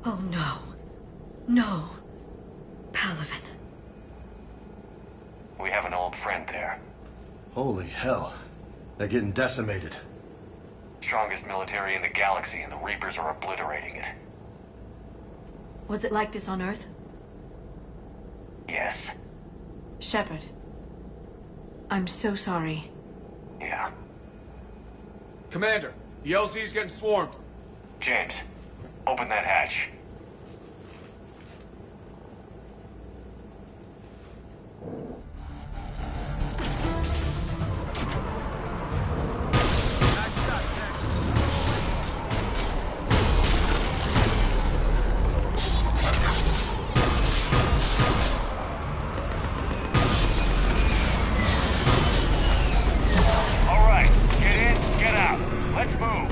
Oh no. No. Palaven. We have an old friend there. Holy hell. They're getting decimated. Strongest military in the galaxy, and the Reapers are obliterating it. Was it like this on Earth? Yes. Shepard. I'm so sorry. Yeah. Commander, the LZ's getting swarmed. James, open that hatch. Let's move!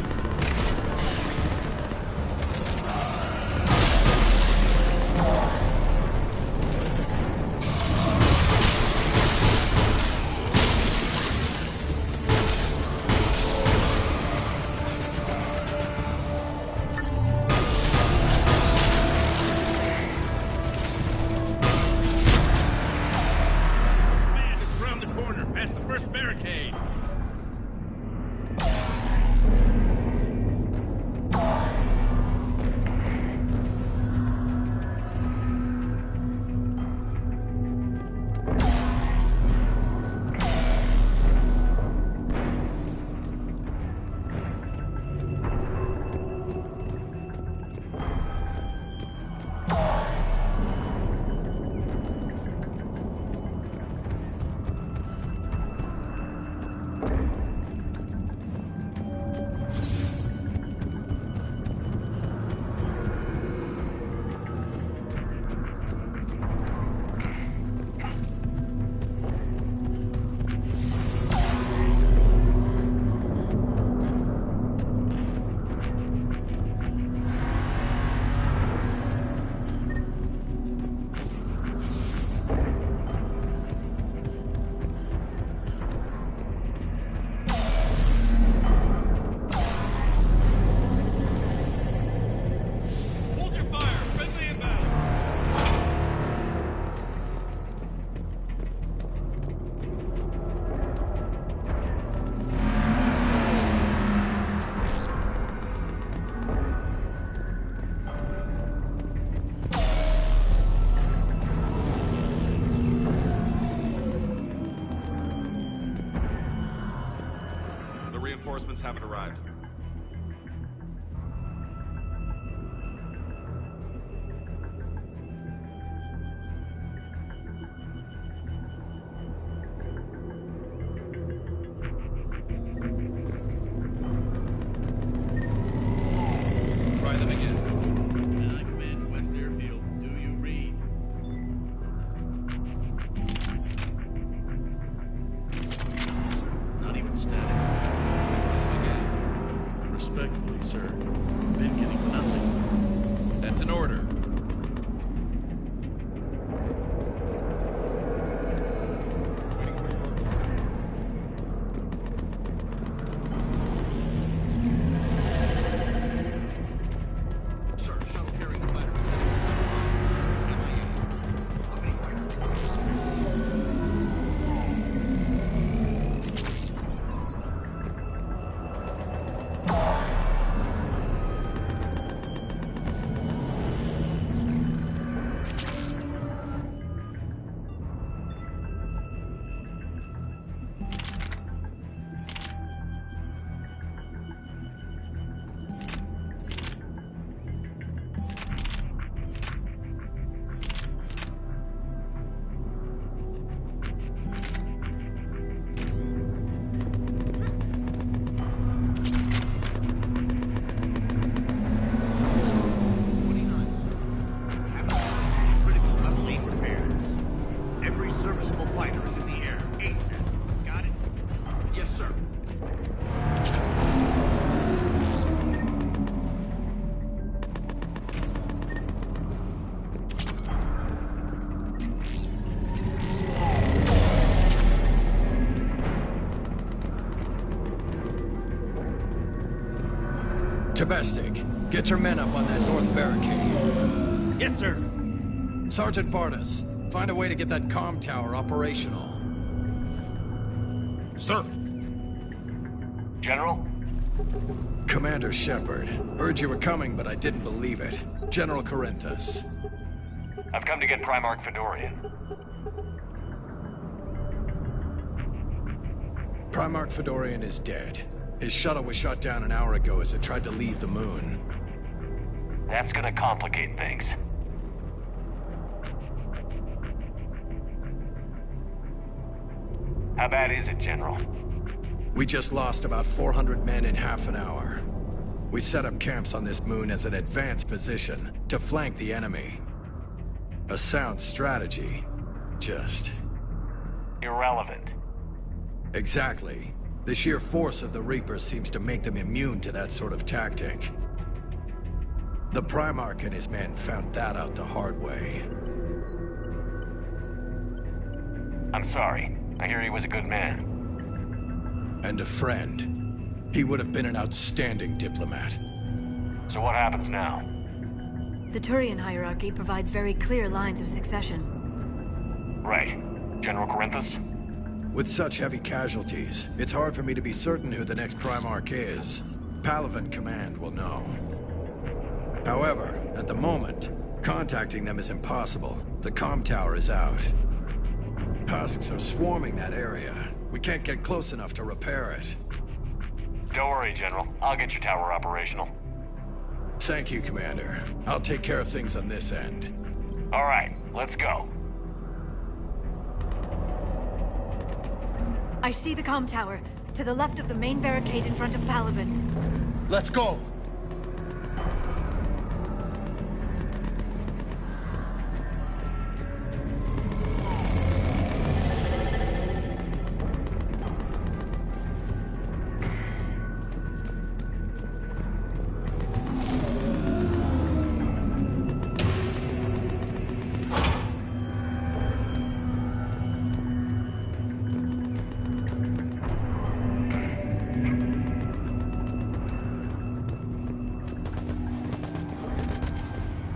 reinforcements haven't arrived. Try them again. I command West Airfield. Do you read? Not even static. Again. Respectfully, sir. Been getting nothing. That's an order. Waiting for your orders, Sir, shuttle carrying the fighter. MIA. Opening fire. Critical level 8 repairs. Every serviceable fighter is in the air. ASAP. Got it? Yes, sir. Tabestic, get your men up on that north barricade. Yes, sir. Sergeant Bardas, find a way to get that comm tower operational. Sir. General? Commander Shepard, heard you were coming, but I didn't believe it. General Corinthus. I've come to get Primarch Fedorian. Primarch Fedorian is dead. His shuttle was shot down an hour ago as it tried to leave the moon. That's gonna complicate things. How bad is it, General? We just lost about 400 men in half an hour. We set up camps on this moon as an advanced position to flank the enemy. A sound strategy. Just... Irrelevant. exactly. The sheer force of the Reapers seems to make them immune to that sort of tactic. The Primarch and his men found that out the hard way. I'm sorry. I hear he was a good man. And a friend. He would have been an outstanding diplomat. So what happens now? The Turian hierarchy provides very clear lines of succession. Right. General Corinthus? With such heavy casualties, it's hard for me to be certain who the next Primarch is. Palaven Command will know. However, at the moment, contacting them is impossible. The comm tower is out. Husks are swarming that area. We can't get close enough to repair it. Don't worry, General. I'll get your tower operational. Thank you, Commander. I'll take care of things on this end. All right, let's go. I see the comm tower, to the left of the main barricade in front of Palaven. Let's go!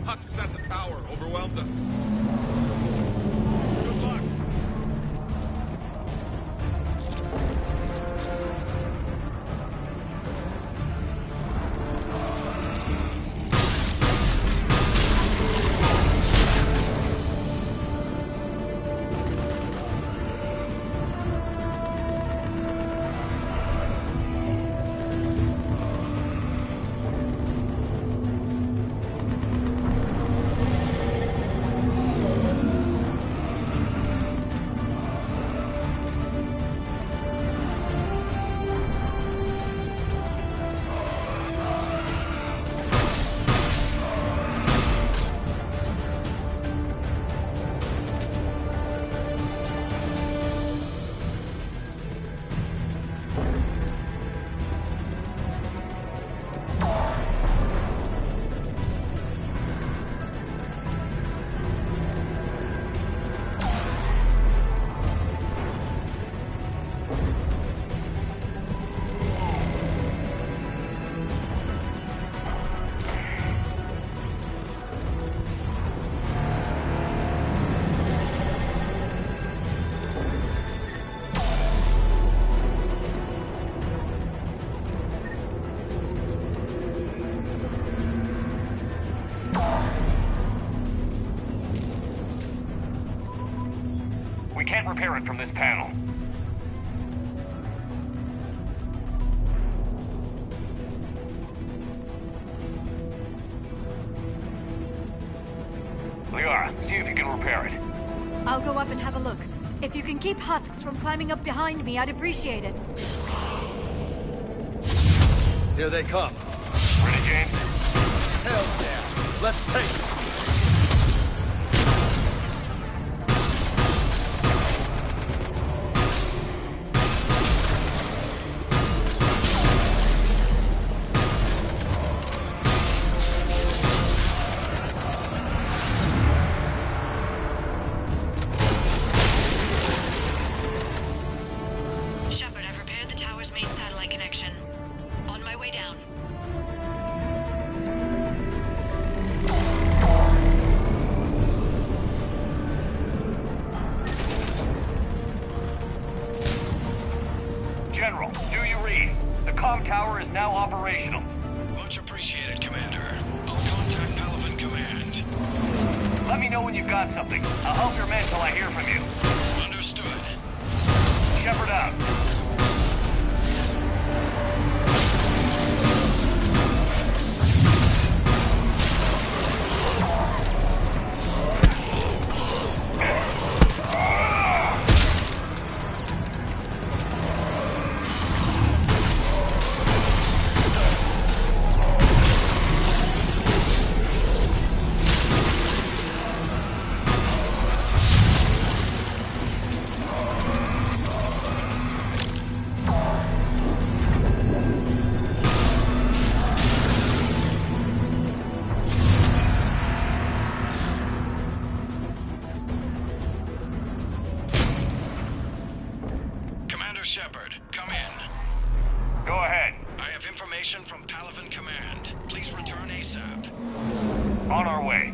Husks at the tower overwhelmed us. Good luck. can't repair it from this panel. Liara, see if you can repair it. I'll go up and have a look. If you can keep husks from climbing up behind me, I'd appreciate it. Here they come. Ready, James? Hell yeah. Let's take it. Shepard, I've repaired the tower's main satellite connection. On my way down. General, do you read? The comm tower is now operational. Much appreciated, Commander. I'll contact Palaven Command. Let me know when you've got something. I'll help your men till I hear from you. Understood. Shepard out. Commander Shepard, come in. Go ahead. I have information from Palaven Command. Please return ASAP. On our way.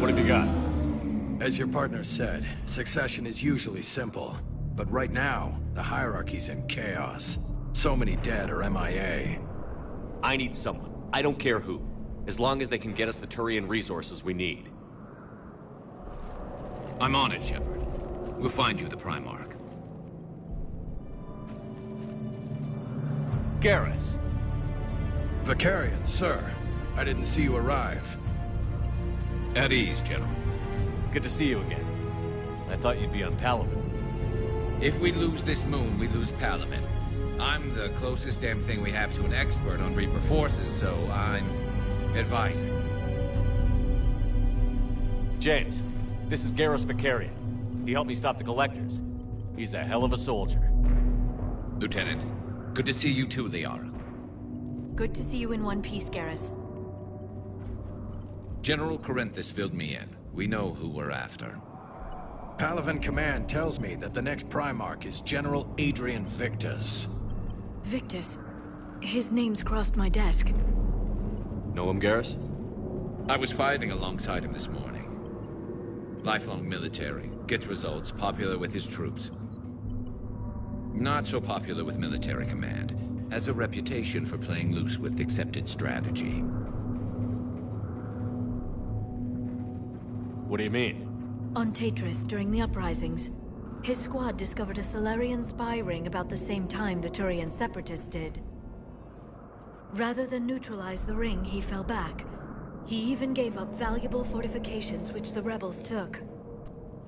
What have you got? As your partner said, succession is usually simple. But right now, the hierarchy's in chaos. So many dead or MIA. I need someone. I don't care who. As long as they can get us the Turian resources we need. I'm on it, Shepard. We'll find you the Primarch. Garrus! Vakarian, sir. I didn't see you arrive. At ease, General. Good to see you again. I thought you'd be on Palaven. If we lose this moon, we lose Palaven. I'm the closest damn thing we have to an expert on Reaper forces, so I'm advising. James, this is Garrus Vakarian. He helped me stop the Collectors. He's a hell of a soldier. Lieutenant, good to see you too, Liara. Good to see you in one piece, Garrus. General Corinthus filled me in. We know who we're after. Palaven Command tells me that the next Primarch is General Adrian Victus. Victus. His name's crossed my desk. Know him, Garrus? I was fighting alongside him this morning. Lifelong military, gets results, popular with his troops. Not so popular with military command. Has a reputation for playing loose with accepted strategy. What do you mean? On Tatris, during the uprisings, his squad discovered a Salarian spy ring about the same time the Turian Separatists did. Rather than neutralize the ring, he fell back. He even gave up valuable fortifications which the rebels took.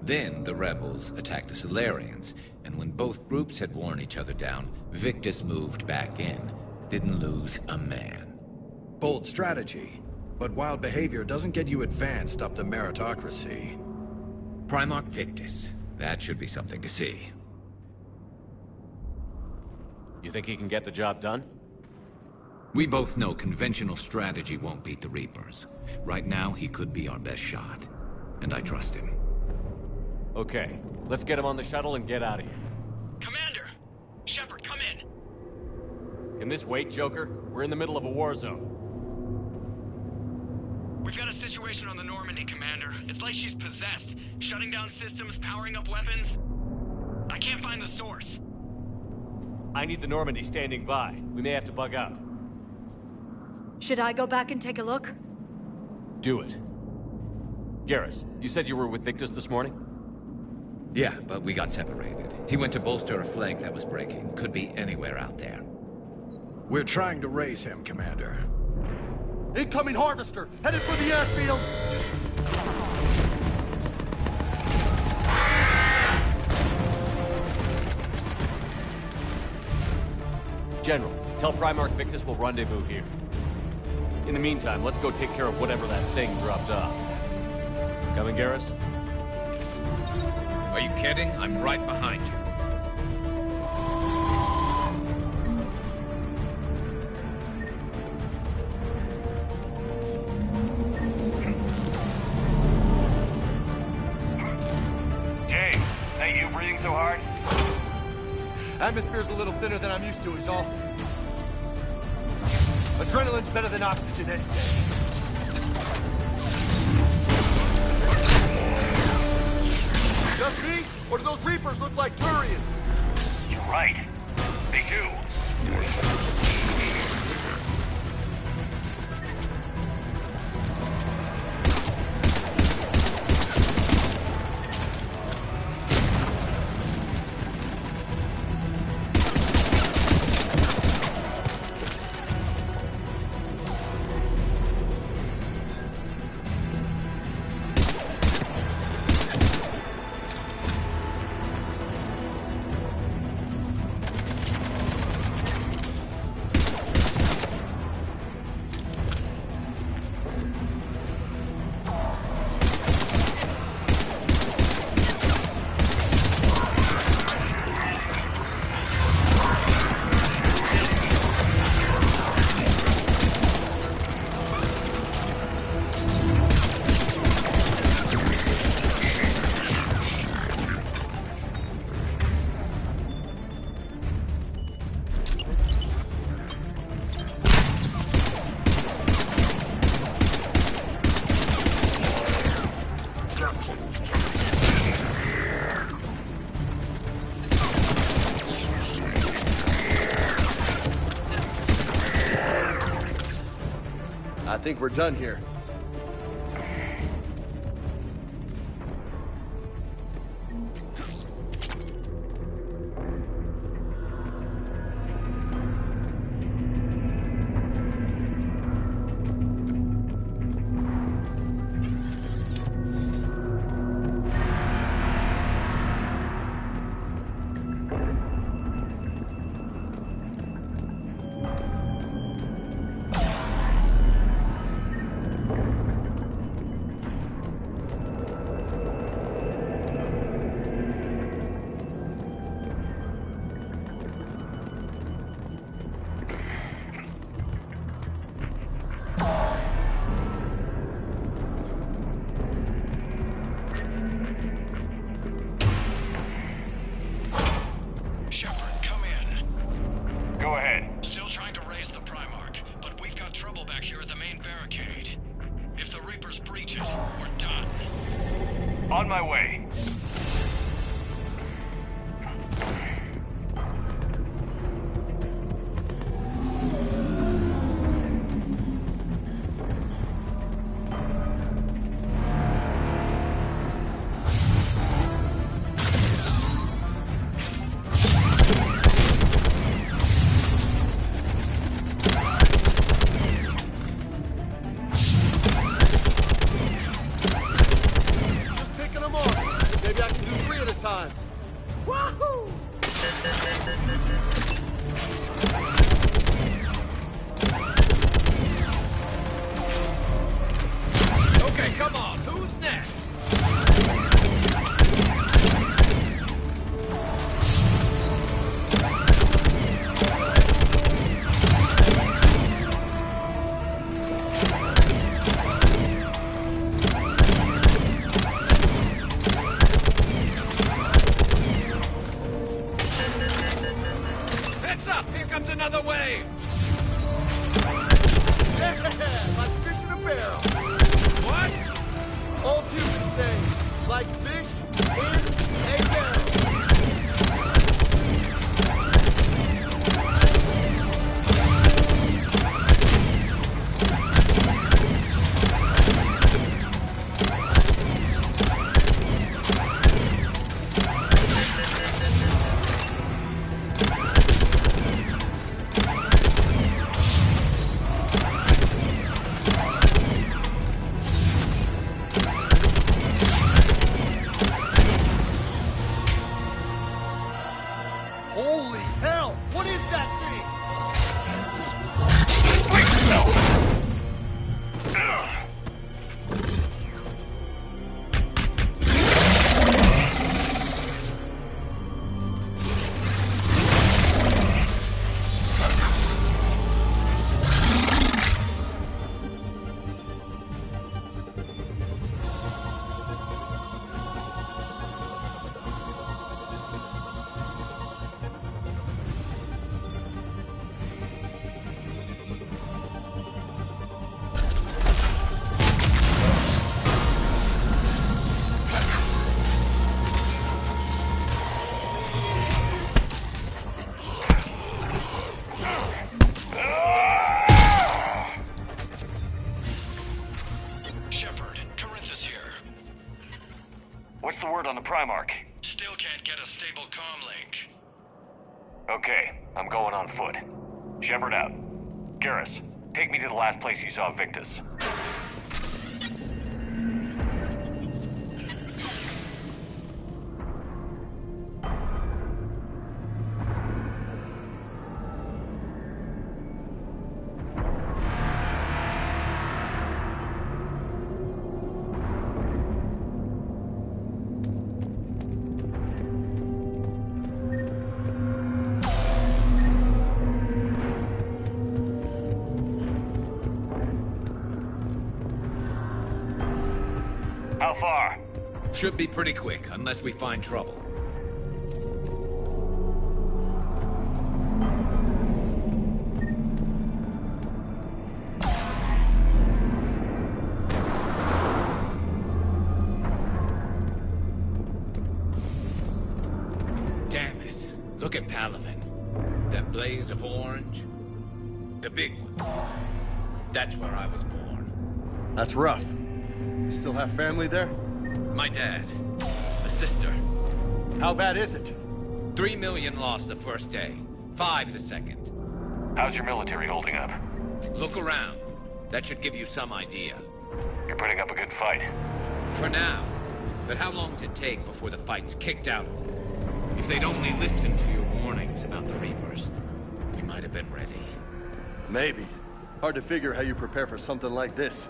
Then the rebels attacked the Solarians, and when both groups had worn each other down, Victus moved back in. Didn't lose a man. Bold strategy. But wild behavior doesn't get you advanced up the meritocracy. Primarch Victus. That should be something to see. You think he can get the job done? We both know conventional strategy won't beat the Reapers. Right now, he could be our best shot. And I trust him. Okay, let's get him on the shuttle and get out of here. Commander! Shepard, come in! Can this wait, Joker? We're in the middle of a war zone. We've got a situation on the Normandy, Commander. It's like she's possessed. Shutting down systems, powering up weapons. I can't find the source. I need the Normandy standing by. We may have to bug out. Should I go back and take a look? Do it. Garrus, you said you were with Victus this morning? Yeah, but we got separated. He went to bolster a flank that was breaking. Could be anywhere out there. We're trying to raise him, Commander. Incoming Harvester! Headed for the airfield! General, tell Primarch Victus we'll rendezvous here. In the meantime, let's go take care of whatever that thing dropped off. Coming, Garrus? Are you kidding? I'm right behind you. Jay, hey, you breathing so hard? Atmosphere's a little thinner than I'm used to, is all. Adrenaline's better than oxygen any day. Just me? Or do those Reapers look like Turians? You're right. They do. I think we're done here. On my way. time. Wahoo! Okay, come on. Who's next? Heads up! Here comes another wave! Yeah, like fish in a barrel. What? Old humans say, like fish in a barrel. Holy hell! What is that thing? Shepard, Corinthus here. What's the word on the Primarch? Still can't get a stable comm link. Okay, I'm going on foot. Shepard out. Garrus, take me to the last place you saw Victus. How far? Should be pretty quick, unless we find trouble. Damn it. Look at Palaven. That blaze of orange. The big one. That's where I was born. That's rough. Still have family there? My dad. A sister. How bad is it? 3 million lost the first day. 5 the second. How's your military holding up? Look around. That should give you some idea. You're putting up a good fight. For now. But how long does it take before the fight's kicked out? If they'd only listened to your warnings about the Reapers, we might have been ready. Maybe. Hard to figure how you prepare for something like this.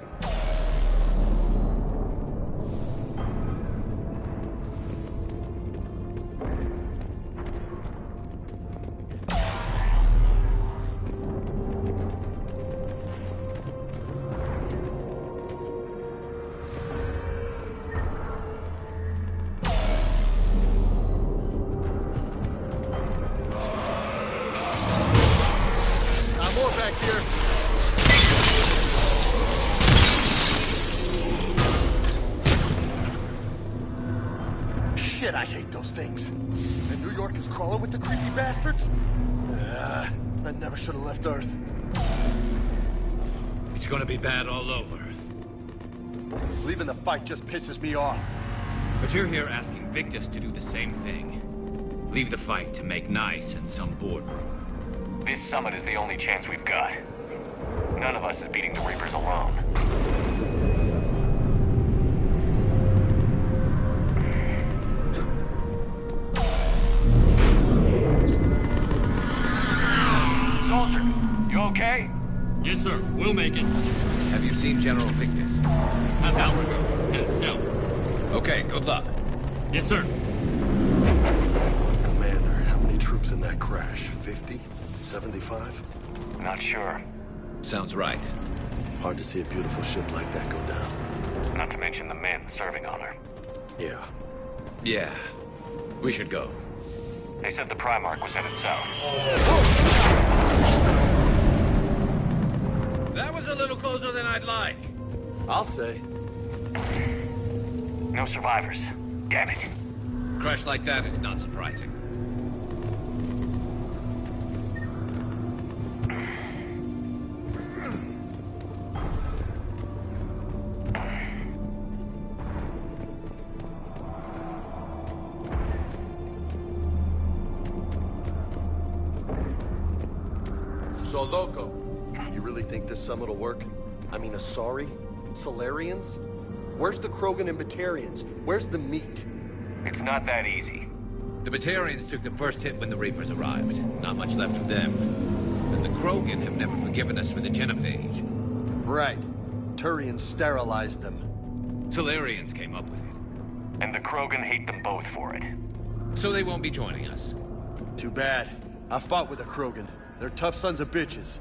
More back here. Shit, I hate those things. And New York is crawling with the creepy bastards? I never should have left Earth. It's gonna be bad all over. Leaving the fight just pisses me off. But you're here asking Victus to do the same thing. Leave the fight to make nice in some boardroom. This summit is the only chance we've got. None of us is beating the Reapers alone. Yes, sir. We'll make it. Have you seen General Victus? An hour ago. Headed south. Okay, good luck. Yes, sir. Commander, how many troops in that crash? 50? 75? Not sure. Sounds right. Hard to see a beautiful ship like that go down. Not to mention the men serving on her. Yeah. Yeah. We should go. They said the Primarch was headed south. That was a little closer than I'd like. I'll say. No survivors. Damn it. Crash like that is not surprising. So, Loco, you really think this summit will work? I mean, Asari? Solarians? Where's the Krogan and Batarians? Where's the meat? It's not that easy. The Batarians took the first hit when the Reapers arrived. Not much left of them. And the Krogan have never forgiven us for the Genophage. Right. Turians sterilized them. Solarians came up with it. And the Krogan hate them both for it. So they won't be joining us. Too bad. I fought with a Krogan. They're tough sons of bitches.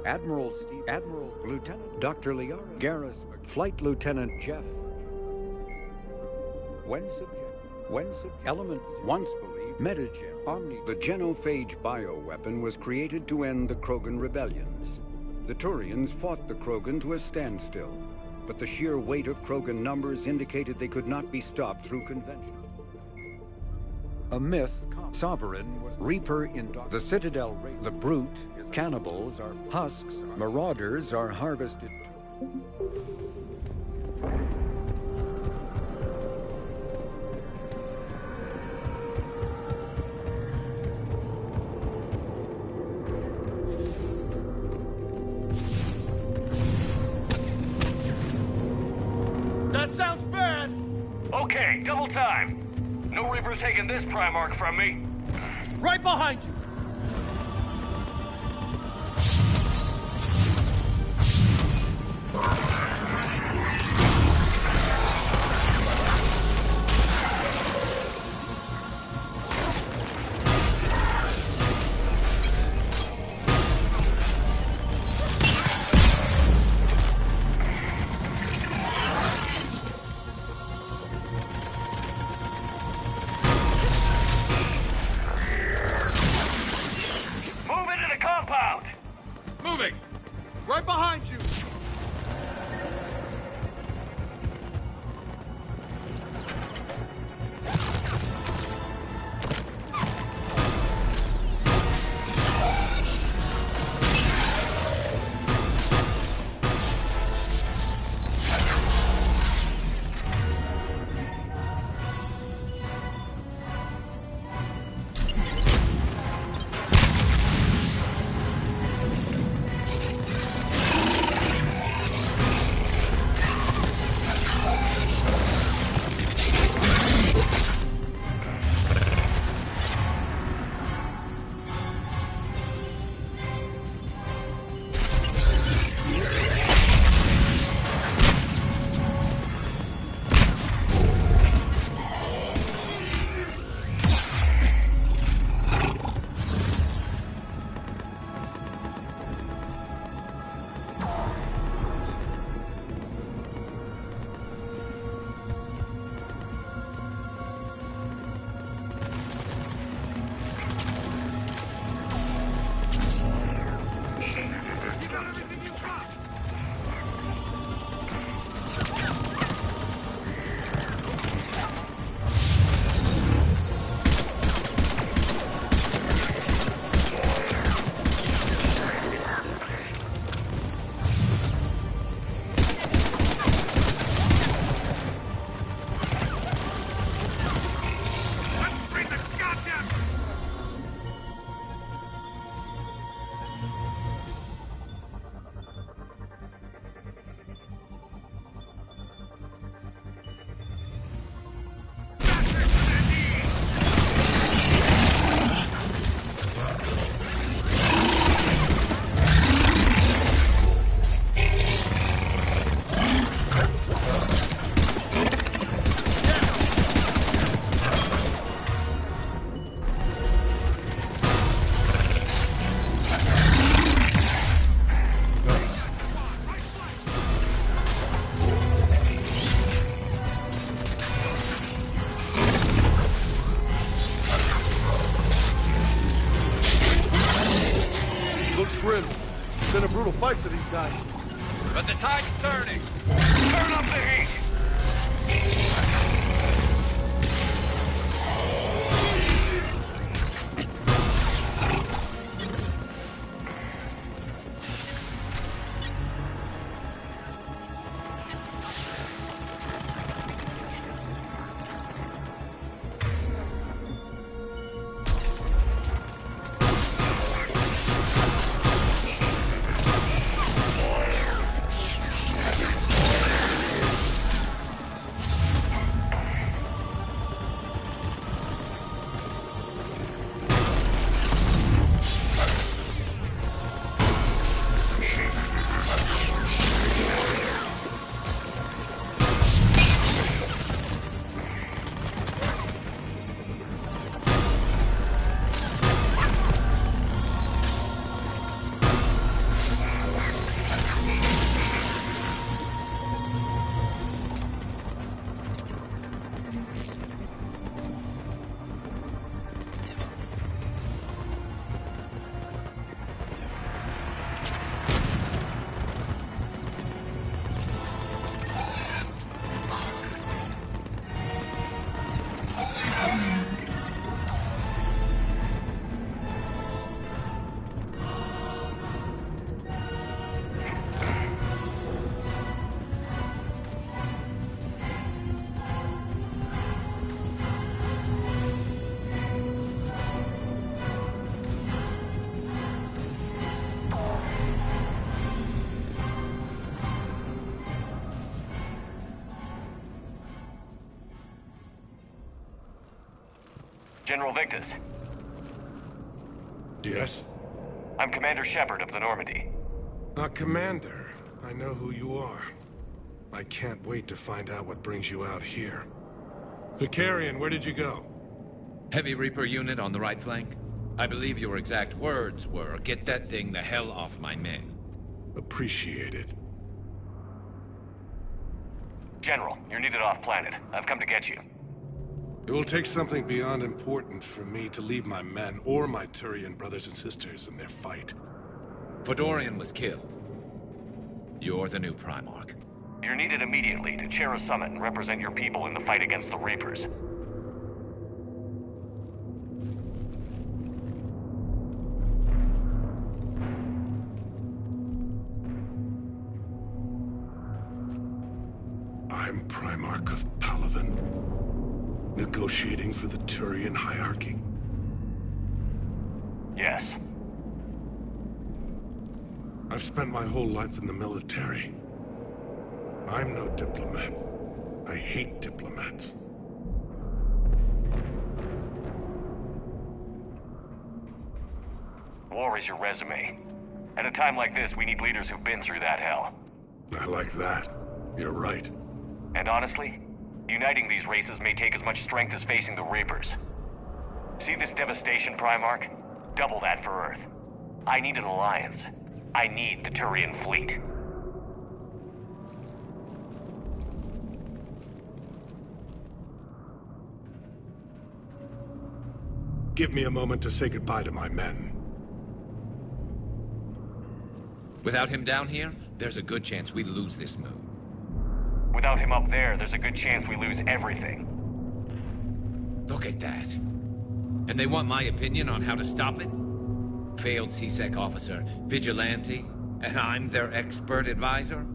Admiral Steve, Admiral Lieutenant Dr. Liara Garrus, Flight Lieutenant Jeff. When elements once believed Metagen Omni, the genophage bioweapon was created to end the Krogan rebellions. The Turians fought the Krogan to a standstill, but the sheer weight of Krogan numbers indicated they could not be stopped through convention. A myth, sovereign was Reaper in the Citadel race. The brute, cannibals are husks, marauders are harvested. Okay, double time. No Reaper's taking this Primarch from me. Right behind you! Moving! Right behind you! Grim. It's been a brutal fight for these guys. But the tide's turning. Turn up the heat! General Victus. Yes? I'm Commander Shepard of the Normandy. Commander. I know who you are. I can't wait to find out what brings you out here. Vicarian, where did you go? Heavy Reaper unit on the right flank. I believe your exact words were, "Get that thing the hell off my men." Appreciate it. General, you're needed off-planet. I've come to get you. It will take something beyond important for me to leave my men or my Turian brothers and sisters in their fight. Fedorian was killed. You're the new Primarch. You're needed immediately to chair a summit and represent your people in the fight against the Reapers. I'm Primarch of Palaven. Negotiating for the Turian hierarchy? Yes. I've spent my whole life in the military. I'm no diplomat. I hate diplomats. War is your resume. At a time like this, we need leaders who've been through that hell. I like that. You're right. And honestly, uniting these races may take as much strength as facing the Reapers. See this devastation, Primarch? Double that for Earth. I need an alliance. I need the Turian fleet. Give me a moment to say goodbye to my men. Without him down here, there's a good chance we lose this move. Without him up there's a good chance we lose everything. Look at that. And they want my opinion on how to stop it? Failed C-Sec officer, vigilante, and I'm their expert advisor?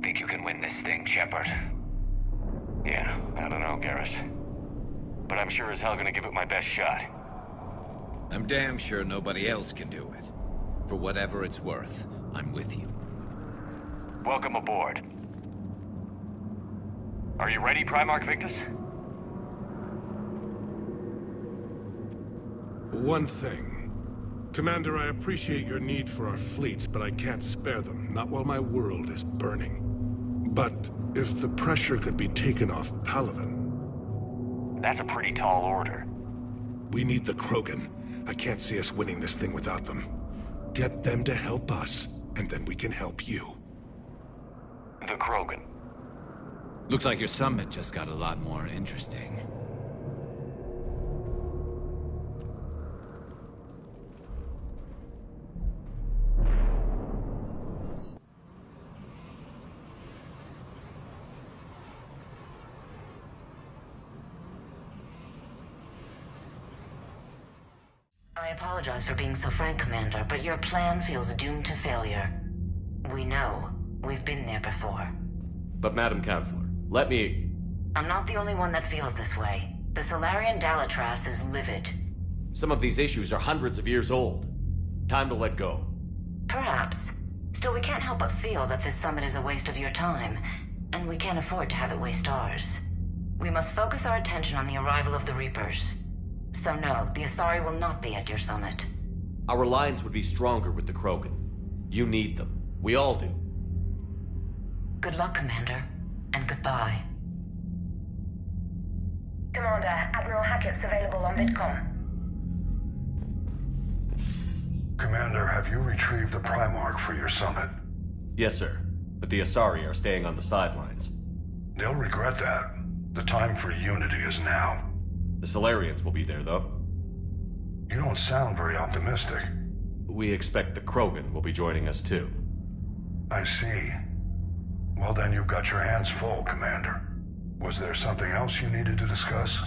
Think you can win this thing, Shepard? Yeah, I don't know, Garrus. But I'm sure as hell gonna give it my best shot. I'm damn sure nobody else can do it. For whatever it's worth, I'm with you. Welcome aboard. Are you ready, Primarch Victus? One thing. Commander, I appreciate your need for our fleets, but I can't spare them, not while my world is burning. But if the pressure could be taken off Palaven... That's a pretty tall order. We need the Krogan. I can't see us winning this thing without them. Get them to help us, and then we can help you. The Krogan. Looks like your summit just got a lot more interesting. I apologize for being so frank, Commander, but your plan feels doomed to failure. We know. We've been there before. But Madam Counselor, let me... I'm not the only one that feels this way. The Solarian Dalitras is livid. Some of these issues are hundreds of years old. Time to let go. Perhaps. Still, we can't help but feel that this summit is a waste of your time, and we can't afford to have it waste ours. We must focus our attention on the arrival of the Reapers. So no, the Asari will not be at your summit. Our alliance would be stronger with the Krogan. You need them. We all do. Good luck, Commander, and goodbye. Commander, Admiral Hackett's available on VidCom. Commander, have you retrieved the Primarch for your summit? Yes, sir. But the Asari are staying on the sidelines. They'll regret that. The time for unity is now. The Solarians will be there, though. You don't sound very optimistic. We expect the Krogan will be joining us, too. I see. Well, then you've got your hands full, Commander. Was there something else you needed to discuss?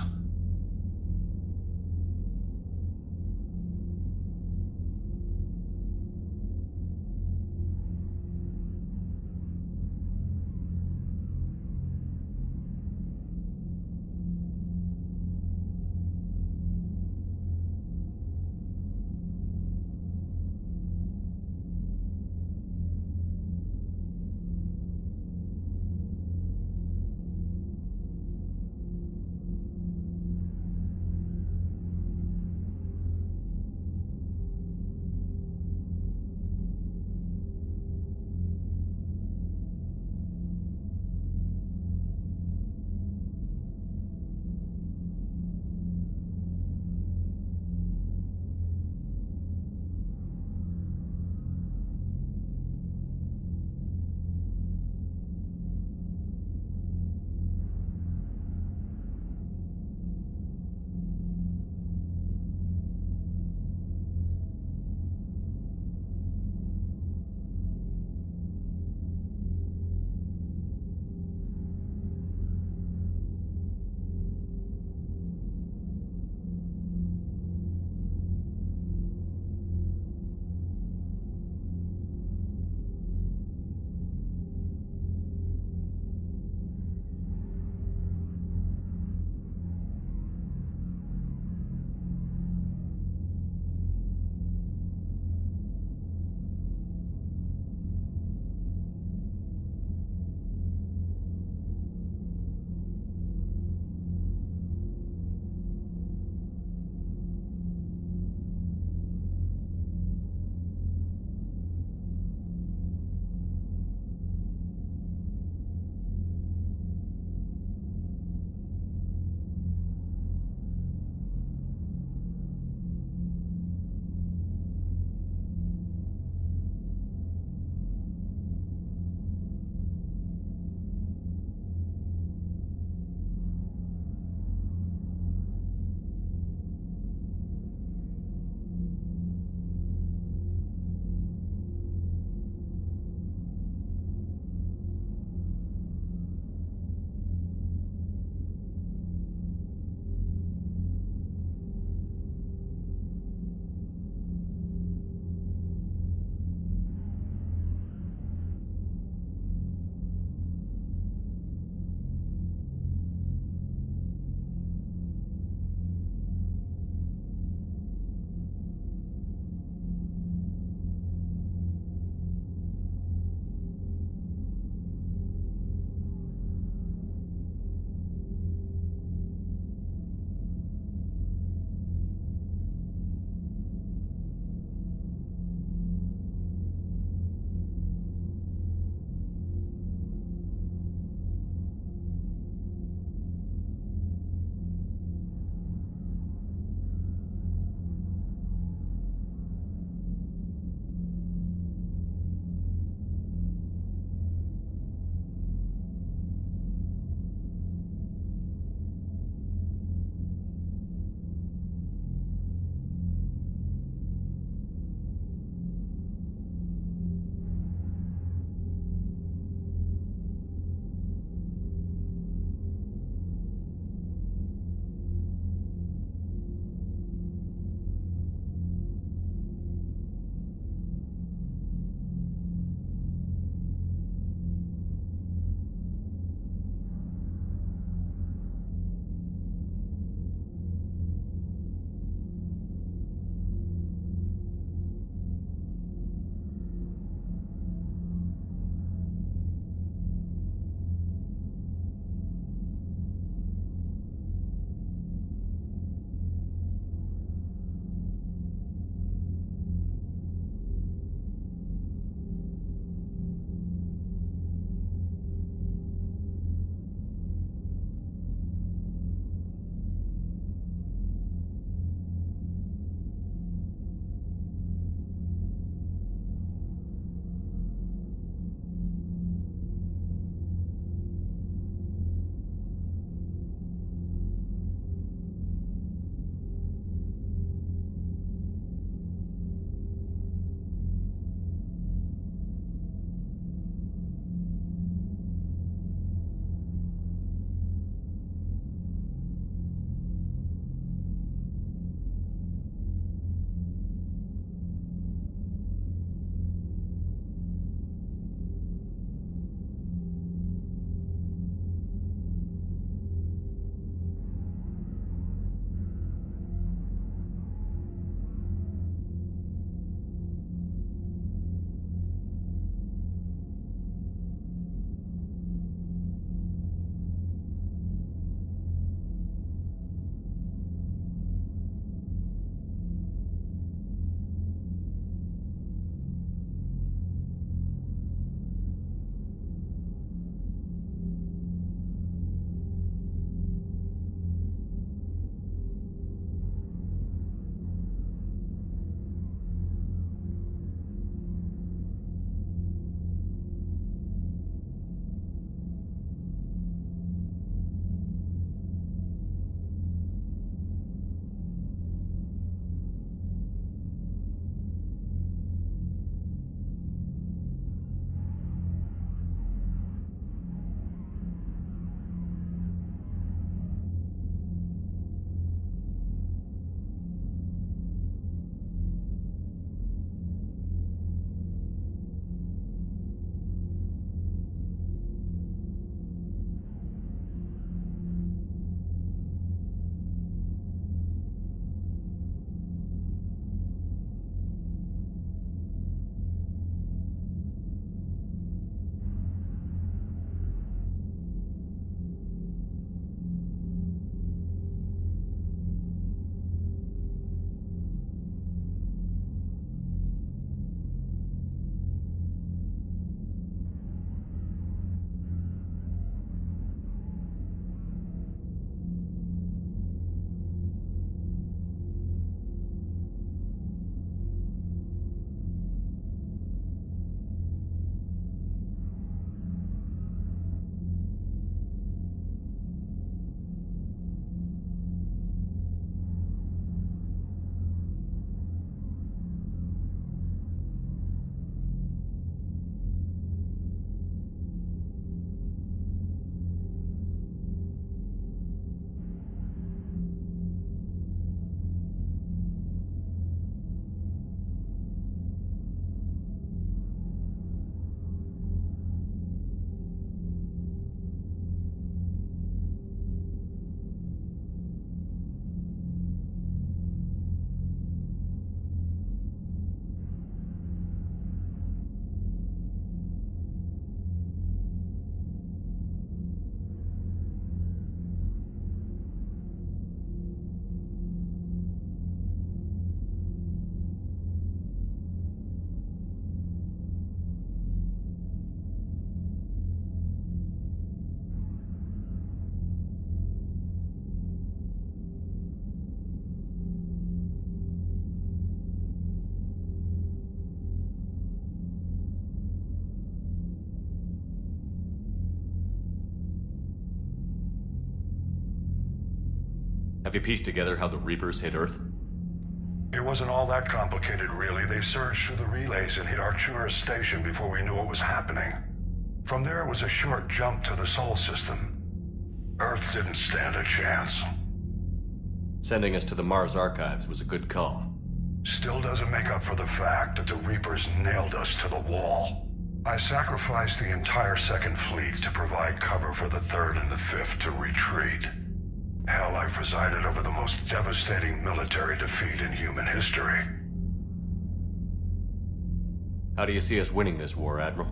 you pieced together how the Reapers hit Earth? It wasn't all that complicated, really. They surged through the relays and hit Arcturus Station before we knew what was happening. From there, it was a short jump to the Sol system. Earth didn't stand a chance. Sending us to the Mars Archives was a good call. Still doesn't make up for the fact that the Reapers nailed us to the wall. I sacrificed the entire Second Fleet to provide cover for the Third and the Fifth to retreat. Hell, I presided over the most devastating military defeat in human history. How do you see us winning this war, Admiral?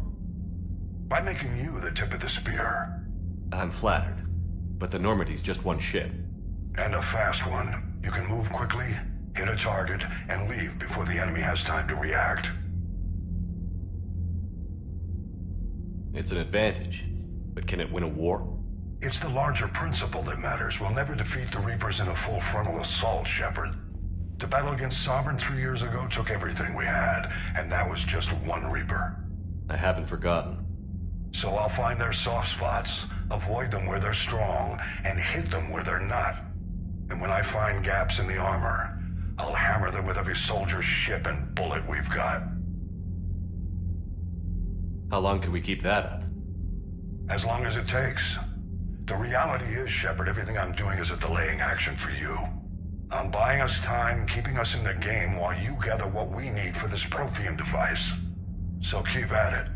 By making you the tip of the spear. I'm flattered, but the Normandy's just one ship. And a fast one. You can move quickly, hit a target, and leave before the enemy has time to react. It's an advantage, but can it win a war? It's the larger principle that matters. We'll never defeat the Reapers in a full frontal assault, Shepard. The battle against Sovereign 3 years ago took everything we had, and that was just one Reaper. I haven't forgotten. So I'll find their soft spots, avoid them where they're strong, and hit them where they're not. And when I find gaps in the armor, I'll hammer them with every soldier, ship, and bullet we've got. How long can we keep that up? As long as it takes. The reality is, Shepard, everything I'm doing is a delaying action for you. I'm buying us time, keeping us in the game while you gather what we need for this Prothean device. So keep at it.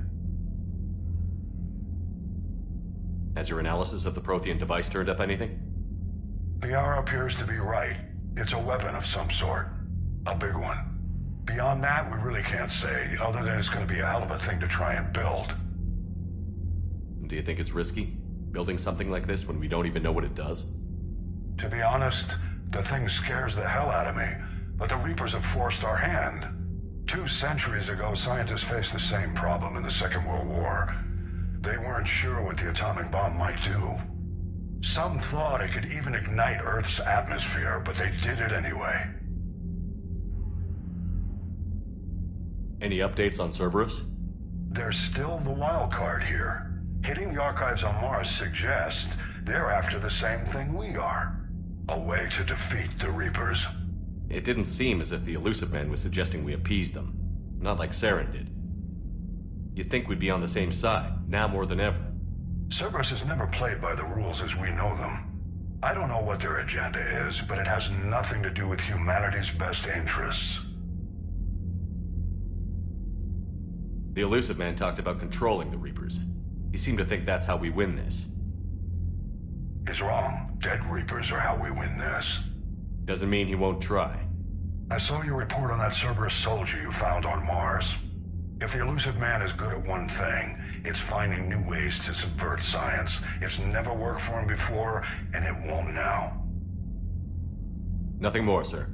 Has your analysis of the Prothean device turned up anything? The hour appears to be right. It's a weapon of some sort. A big one. Beyond that, we really can't say, other than it's going to be a hell of a thing to try and build. Do you think it's risky? Building something like this when we don't even know what it does? To be honest, the thing scares the hell out of me, but the Reapers have forced our hand. 2 centuries ago, scientists faced the same problem in the Second World War. They weren't sure what the atomic bomb might do. Some thought it could even ignite Earth's atmosphere, but they did it anyway. Any updates on Cerberus? There's still the wild card here. Hitting the archives on Mars suggests they're after the same thing we are. A way to defeat the Reapers. It didn't seem as if the Illusive Man was suggesting we appease them. Not like Saren did. You'd think we'd be on the same side, now more than ever. Cerberus has never played by the rules as we know them. I don't know what their agenda is, but it has nothing to do with humanity's best interests. The Illusive Man talked about controlling the Reapers. He seemed to think that's how we win this. He's wrong. Dead Reapers are how we win this. Doesn't mean he won't try. I saw your report on that Cerberus soldier you found on Mars. If the Illusive Man is good at one thing, it's finding new ways to subvert science. It's never worked for him before, and it won't now. Nothing more, sir.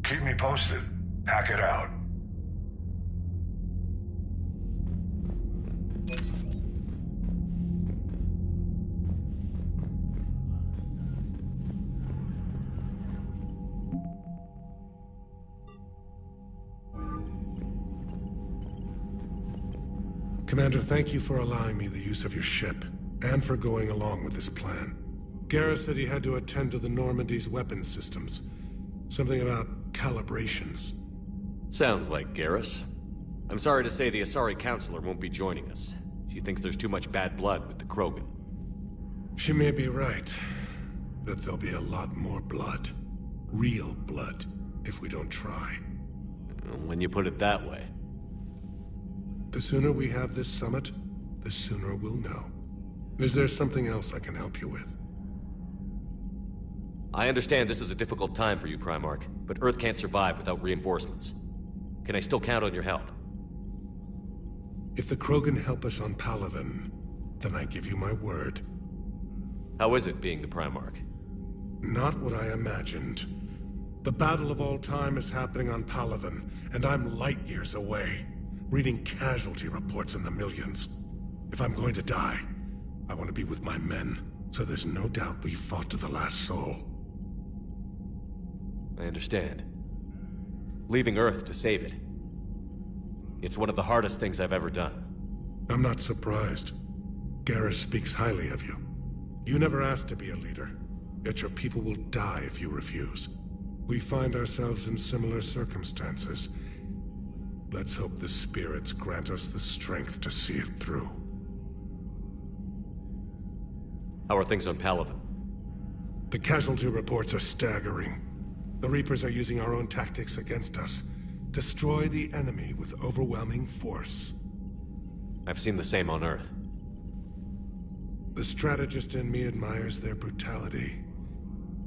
Keep me posted. Hack it out. Commander, thank you for allowing me the use of your ship, and for going along with this plan. Garrus said he had to attend to the Normandy's weapons systems. Something about calibrations. Sounds like Garrus. I'm sorry to say the Asari Counselor won't be joining us. She thinks there's too much bad blood with the Krogan. She may be right, but there'll be a lot more blood. Real blood, if we don't try. When you put it that way. The sooner we have this summit, the sooner we'll know. Is there something else I can help you with? I understand this is a difficult time for you, Primarch, but Earth can't survive without reinforcements. Can I still count on your help? If the Krogan help us on Palaven, then I give you my word. How is it being the Primarch? Not what I imagined. The battle of all time is happening on Palaven, and I'm light years away, reading casualty reports in the millions. If I'm going to die, I want to be with my men, so there's no doubt we fought to the last soul. I understand. Leaving Earth to save it. It's one of the hardest things I've ever done. I'm not surprised. Garrus speaks highly of you. You never asked to be a leader. Yet your people will die if you refuse. We find ourselves in similar circumstances. Let's hope the spirits grant us the strength to see it through. How are things on Palaven? The casualty reports are staggering. The Reapers are using our own tactics against us. Destroy the enemy with overwhelming force. I've seen the same on Earth. The strategist in me admires their brutality.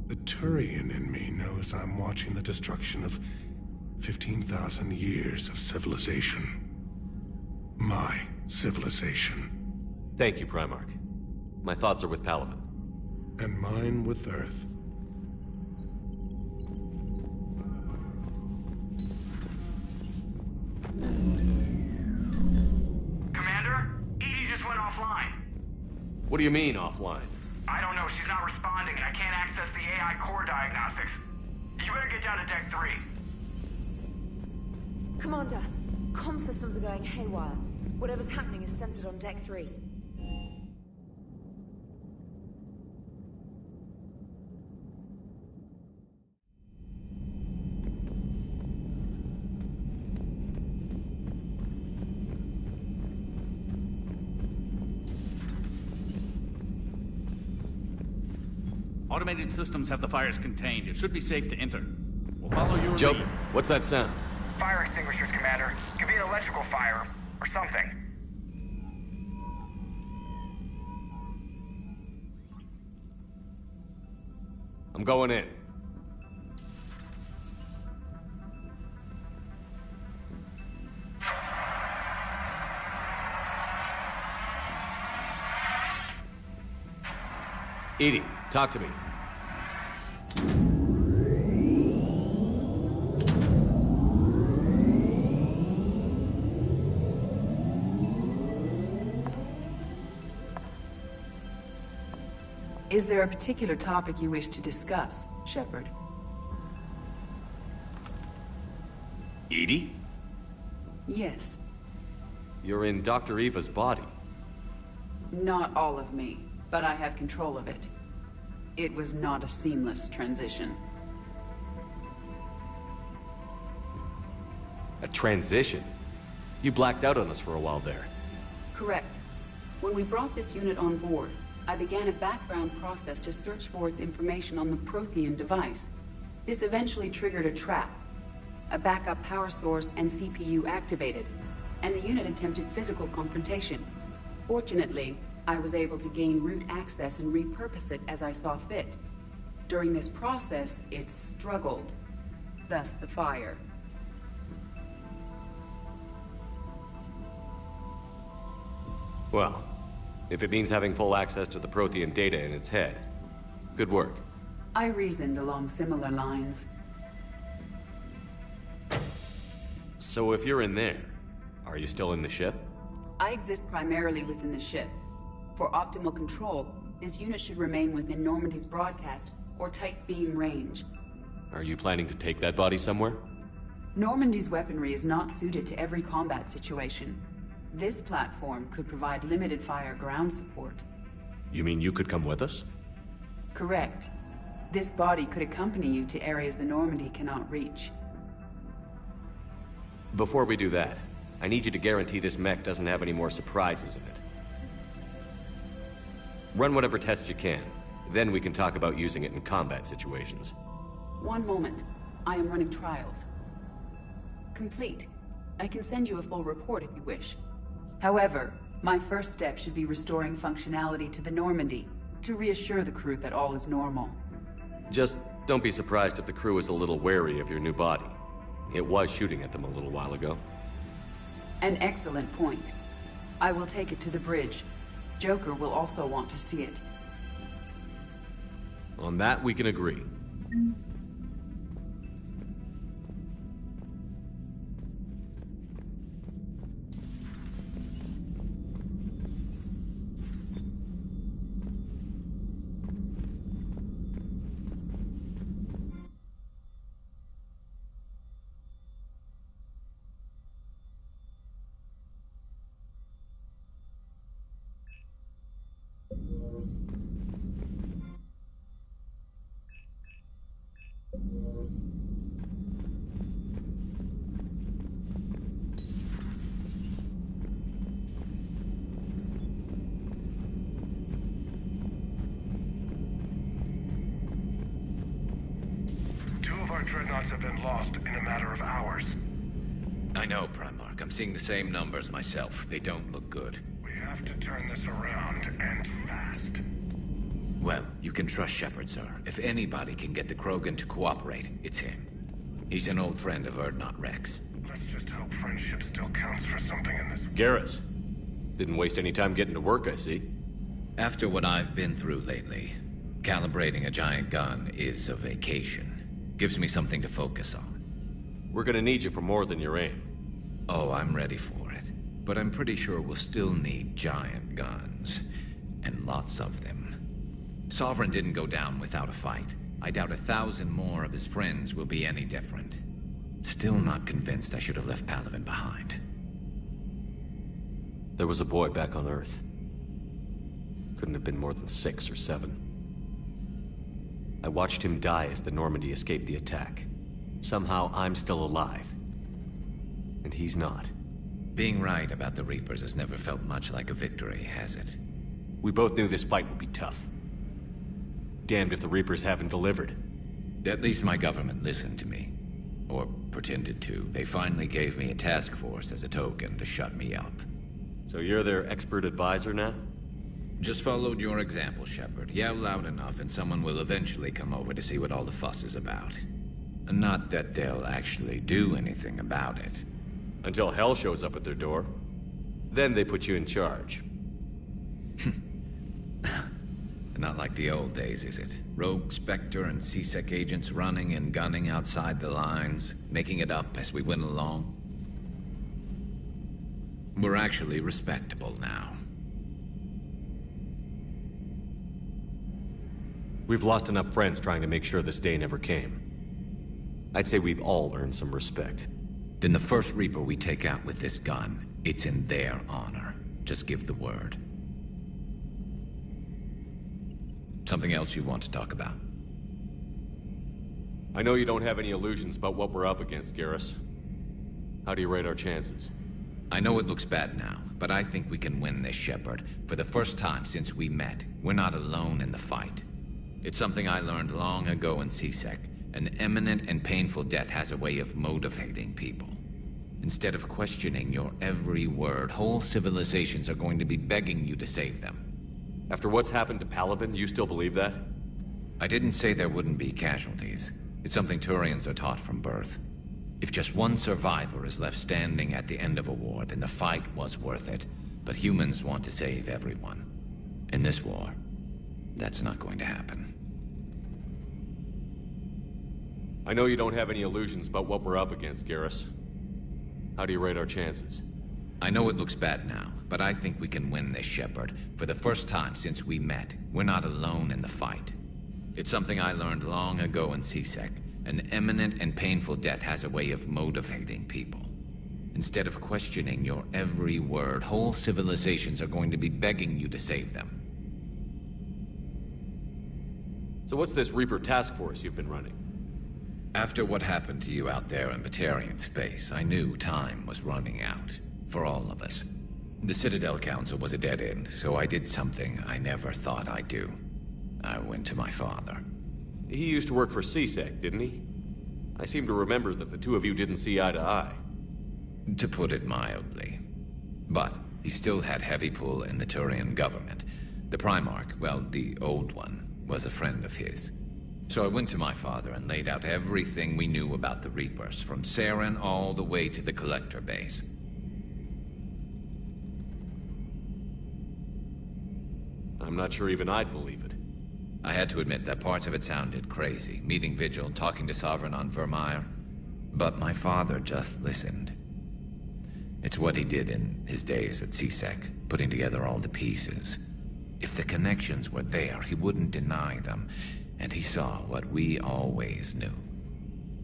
The Turian in me knows I'm watching the destruction of 15,000 years of civilization. My civilization. Thank you, Primarch. My thoughts are with Palaven. And mine with Earth. Commander? EDI just went offline. What do you mean, offline? I don't know, she's not responding and I can't access the AI core diagnostics. You better get down to Deck 3. Commander, comm systems are going haywire. Whatever's happening is centered on Deck 3. Automated systems have the fires contained. It should be safe to enter. We'll follow your Joker, lead. what's that sound? Fire extinguishers, Commander. Could be an electrical fire, or something. I'm going in. EDI, talk to me. Is there a particular topic you wish to discuss, Shepard? EDI? Yes. You're in Dr. Eva's body. Not all of me, but I have control of it. It was not a seamless transition. A transition? You blacked out on us for a while there. Correct. When we brought this unit on board, I began a background process to search for its information on the Prothean device. This eventually triggered a trap. A backup power source and CPU activated, and the unit attempted physical confrontation. Fortunately, I was able to gain root access and repurpose it as I saw fit. During this process, it struggled. Thus the fire. Well, if it means having full access to the Prothean data in its head, good work. I reasoned along similar lines. So if you're in there, are you still in the ship? I exist primarily within the ship. For optimal control, this unit should remain within Normandy's broadcast or tight beam range. Are you planning to take that body somewhere? Normandy's weaponry is not suited to every combat situation. This platform could provide limited fire ground support. You mean you could come with us? Correct. This body could accompany you to areas the Normandy cannot reach. Before we do that, I need you to guarantee this mech doesn't have any more surprises in it. Run whatever tests you can. Then we can talk about using it in combat situations. One moment. I am running trials. Complete. I can send you a full report if you wish. However, my first step should be restoring functionality to the Normandy, to reassure the crew that all is normal. Just don't be surprised if the crew is a little wary of your new body. It was shooting at them a little while ago. An excellent point. I will take it to the bridge. Joker will also want to see it. On that, we can agree. Dreadnoughts have been lost in a matter of hours. I know, Primarch. I'm seeing the same numbers myself. They don't look good. We have to turn this around, and fast. Well, you can trust Shepard, sir. If anybody can get the Krogan to cooperate, it's him. He's an old friend of Urdnot Rex. Let's just hope friendship still counts for something in this... Garrus. Didn't waste any time getting to work, I see. After what I've been through lately, calibrating a giant gun is a vacation. Gives me something to focus on. We're gonna need you for more than your aim. Oh, I'm ready for it. But I'm pretty sure we'll still need giant guns. And lots of them. Sovereign didn't go down without a fight. I doubt 1,000 more of his friends will be any different. Still not convinced I should have left Palaven behind. There was a boy back on Earth. Couldn't have been more than 6 or 7. I watched him die as the Normandy escaped the attack. Somehow I'm still alive. And he's not. Being right about the Reapers has never felt much like a victory, has it? We both knew this fight would be tough. Damned if the Reapers haven't delivered. At least my government listened to me. Or pretended to. They finally gave me a task force as a token to shut me up. So you're their expert advisor now? Just followed your example, Shepard. Yell loud enough and someone will eventually come over to see what all the fuss is about. Not that they'll actually do anything about it. Until hell shows up at their door. Then they put you in charge. Not like the old days, is it? Rogue Spectre and C-Sec agents running and gunning outside the lines, making it up as we went along. We're actually respectable now. We've lost enough friends trying to make sure this day never came. I'd say we've all earned some respect. Then the first Reaper we take out with this gun, it's in their honor. Just give the word. Something else you want to talk about? I know you don't have any illusions about what we're up against, Garrus. How do you rate our chances? I know it looks bad now, but I think we can win this, Shepard. For the first time since we met, we're not alone in the fight. It's something I learned long ago in C-Sec. An imminent and painful death has a way of motivating people. Instead of questioning your every word, whole civilizations are going to be begging you to save them. After what's happened to Palaven, you still believe that? I didn't say there wouldn't be casualties. It's something Turians are taught from birth. If just one survivor is left standing at the end of a war, then the fight was worth it. But humans want to save everyone. In this war, that's not going to happen. I know you don't have any illusions about what we're up against, Garrus. How do you rate our chances? I know it looks bad now, but I think we can win this, Shepard. For the first time since we met, we're not alone in the fight. It's something I learned long ago in C-Sec. An imminent and painful death has a way of motivating people. Instead of questioning your every word, whole civilizations are going to be begging you to save them. So what's this Reaper task force you've been running? After what happened to you out there in Batarian space, I knew time was running out. For all of us. The Citadel Council was a dead end, so I did something I never thought I'd do. I went to my father. He used to work for C-Sec, didn't he? I seem to remember that the two of you didn't see eye to eye. To put it mildly. But he still had heavy pull in the Turian government. The Primarch, well, the old one, was a friend of his. So I went to my father and laid out everything we knew about the Reapers, from Saren all the way to the Collector base. I'm not sure even I'd believe it. I had to admit that parts of it sounded crazy, meeting Vigil, talking to Sovereign on Virmire. But my father just listened. It's what he did in his days at C-Sec, putting together all the pieces. If the connections were there, he wouldn't deny them, and he saw what we always knew.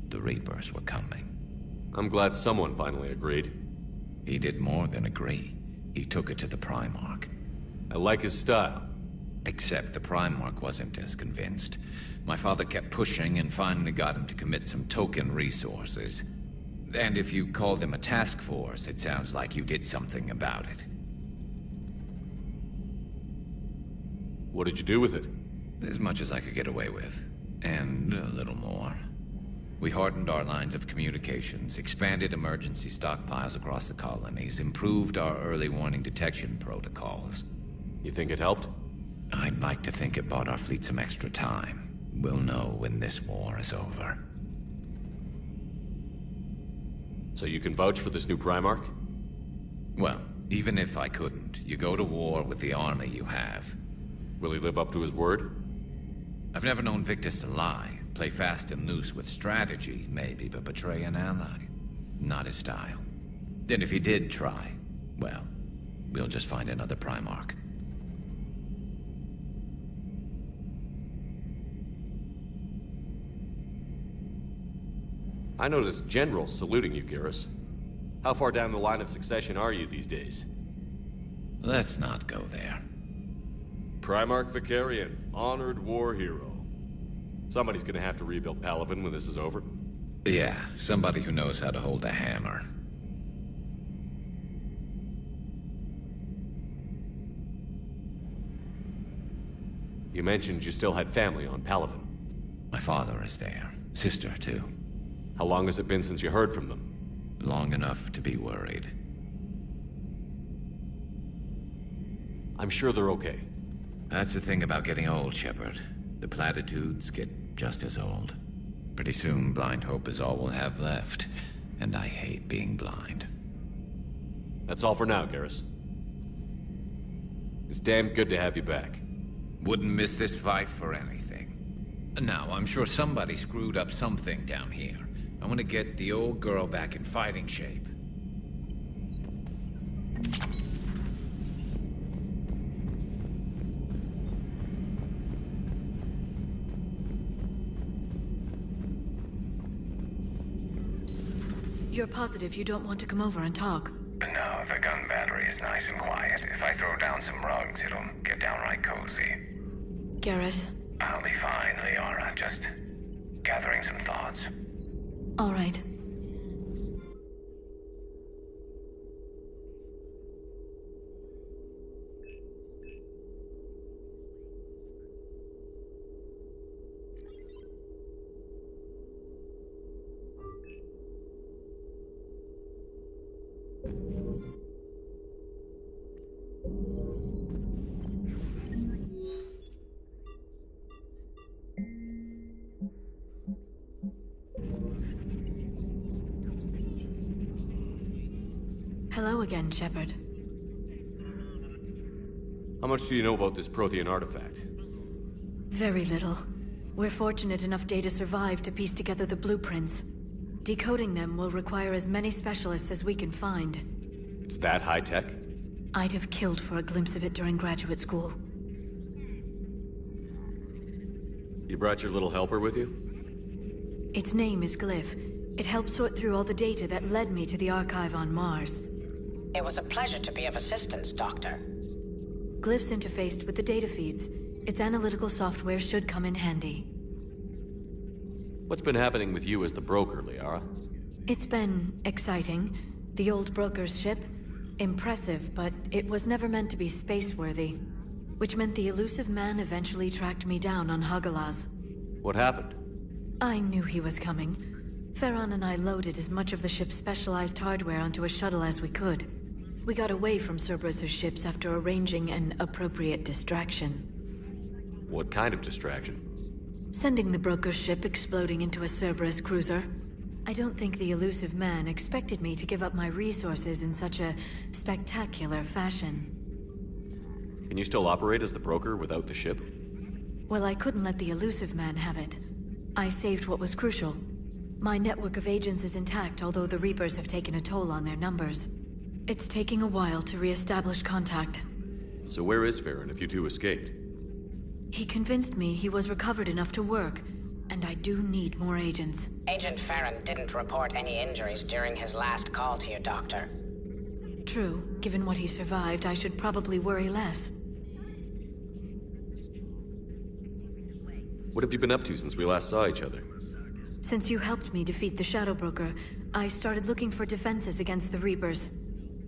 The Reapers were coming. I'm glad someone finally agreed. He did more than agree. He took it to the Primarch. I like his style. Except the Primarch wasn't as convinced. My father kept pushing and finally got him to commit some token resources. And if you call them a task force, it sounds like you did something about it. What did you do with it? As much as I could get away with. And a little more. We hardened our lines of communications, expanded emergency stockpiles across the colonies, improved our early warning detection protocols. You think it helped? I'd like to think it bought our fleet some extra time. We'll know when this war is over. So you can vouch for this new Primarch? Well, even if I couldn't, you go to war with the army you have. Will he live up to his word? I've never known Victus to lie. Play fast and loose with strategy, maybe, but betray an ally. Not his style. And if he did try, well, we'll just find another Primarch. I noticed generals saluting you, Garrus. How far down the line of succession are you these days? Let's not go there. Primarch Vakarian, honored war hero. Somebody's gonna have to rebuild Palaven when this is over. Yeah, somebody who knows how to hold a hammer. You mentioned you still had family on Palaven. My father is there. Sister, too. How long has it been since you heard from them? Long enough to be worried. I'm sure they're okay. That's the thing about getting old, Shepard. The platitudes get just as old. Pretty soon, blind hope is all we'll have left. And I hate being blind. That's all for now, Garrus. It's damn good to have you back. Wouldn't miss this fight for anything. Now, I'm sure somebody screwed up something down here. I want to get the old girl back in fighting shape. You're positive you don't want to come over and talk? No, the gun battery is nice and quiet. If I throw down some rugs, it'll get downright cozy. Garrus? I'll be fine, Liara. Just gathering some thoughts. All right. Hello again, Shepard. How much do you know about this Prothean artifact? Very little. We're fortunate enough Data survived to piece together the blueprints. Decoding them will require as many specialists as we can find. It's that high-tech? I'd have killed for a glimpse of it during graduate school. You brought your little helper with you? Its name is Glyph. It helped sort through all the data that led me to the archive on Mars. It was a pleasure to be of assistance, Doctor. Glyph's interfaced with the data feeds. Its analytical software should come in handy. What's been happening with you as the broker, Liara? It's been exciting. The old broker's ship? Impressive, but it was never meant to be space-worthy. Which meant the elusive man eventually tracked me down on Hagalaz. What happened? I knew he was coming. Farron and I loaded as much of the ship's specialized hardware onto a shuttle as we could. We got away from Cerberus' ships after arranging an appropriate distraction. What kind of distraction? Sending the broker's ship exploding into a Cerberus cruiser. I don't think the elusive man expected me to give up my resources in such a spectacular fashion. Can you still operate as the broker without the ship? Well, I couldn't let the elusive man have it. I saved what was crucial. My network of agents is intact, although the Reapers have taken a toll on their numbers. It's taking a while to re-establish contact. So where is Farron if you two escaped? He convinced me he was recovered enough to work, and I do need more agents. Agent Farron didn't report any injuries during his last call to you, Doctor. True. Given what he survived, I should probably worry less. What have you been up to since we last saw each other? Since you helped me defeat the Shadow Broker, I started looking for defenses against the Reapers.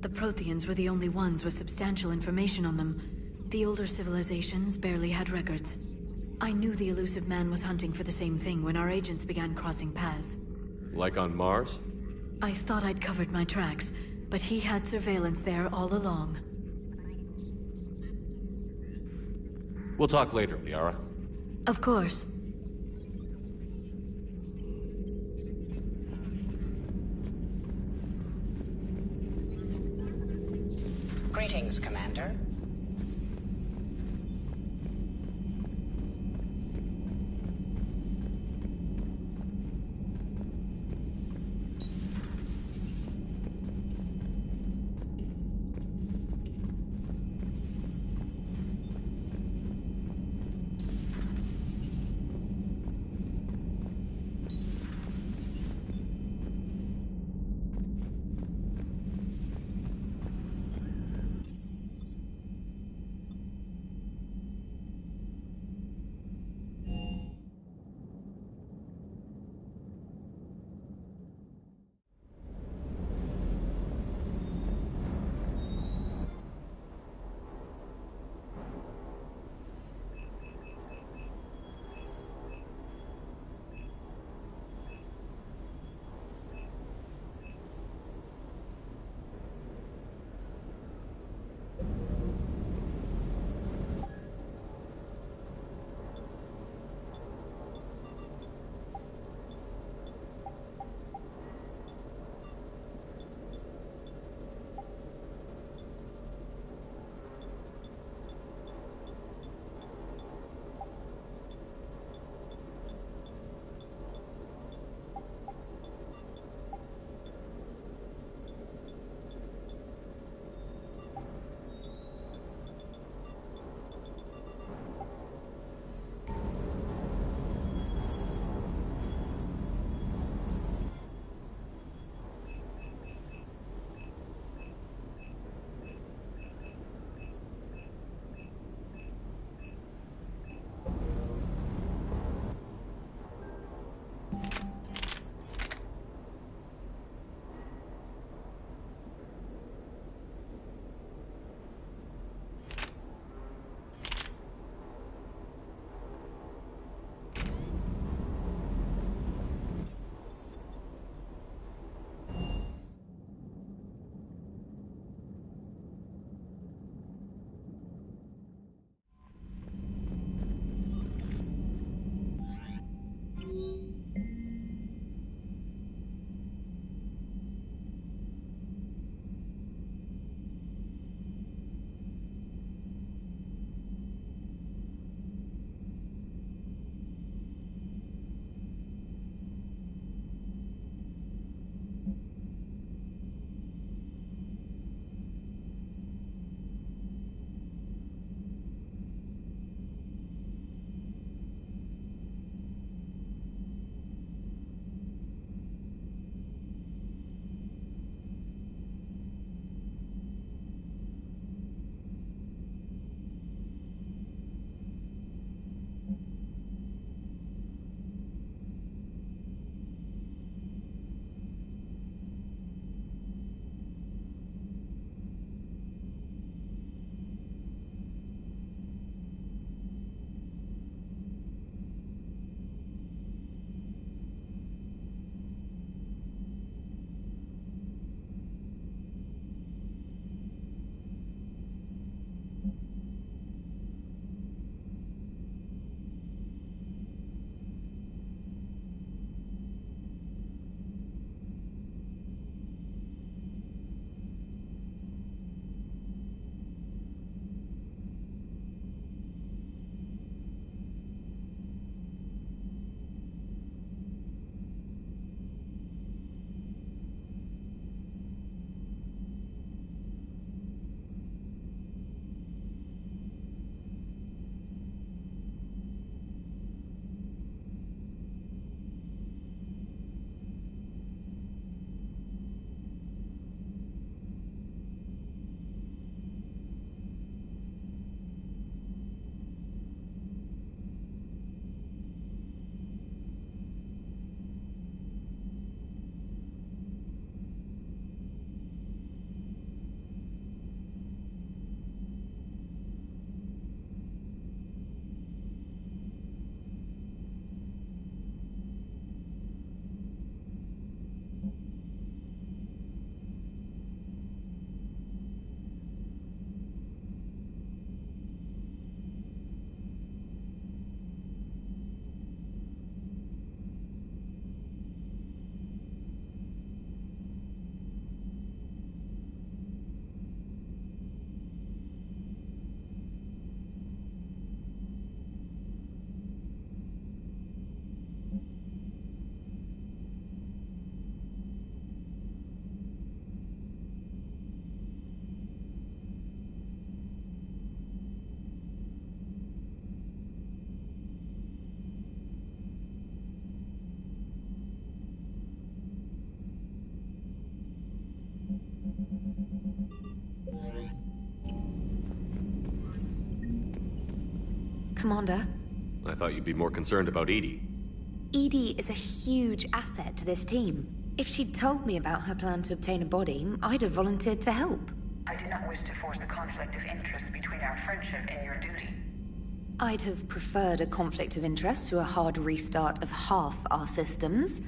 The Protheans were the only ones with substantial information on them. The older civilizations barely had records. I knew the elusive man was hunting for the same thing when our agents began crossing paths. Like on Mars? I thought I'd covered my tracks, but he had surveillance there all along. We'll talk later, Liara. Of course. Greetings, Commander. Commander. I thought you'd be more concerned about EDI. EDI is a huge asset to this team. If she'd told me about her plan to obtain a body, I'd have volunteered to help. I do not wish to force a conflict of interest between our friendship and your duty. I'd have preferred a conflict of interest to a hard restart of half our systems.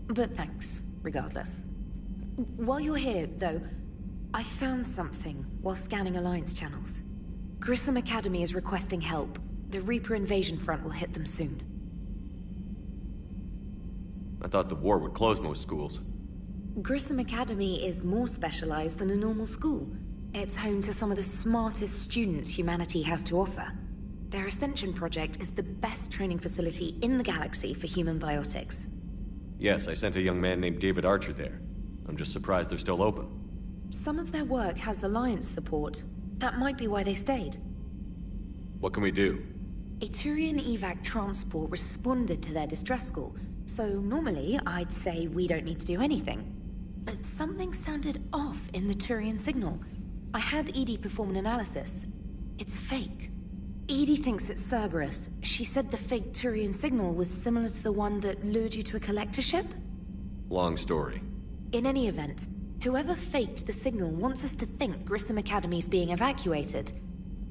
But thanks, regardless. While you're here, though, I found something while scanning Alliance channels. Grissom Academy is requesting help. The Reaper invasion front will hit them soon. I thought the war would close most schools. Grissom Academy is more specialized than a normal school. It's home to some of the smartest students humanity has to offer. Their Ascension project is the best training facility in the galaxy for human biotics. Yes, I sent a young man named David Archer there. I'm just surprised they're still open. Some of their work has Alliance support. That might be why they stayed. What can we do? A Turian evac transport responded to their distress call, so normally I'd say we don't need to do anything. But something sounded off in the Turian signal. I had EDI perform an analysis. It's fake. EDI thinks it's Cerberus. She said the fake Turian signal was similar to the one that lured you to a collector ship? Long story. In any event, whoever faked the signal wants us to think Grissom Academy's being evacuated.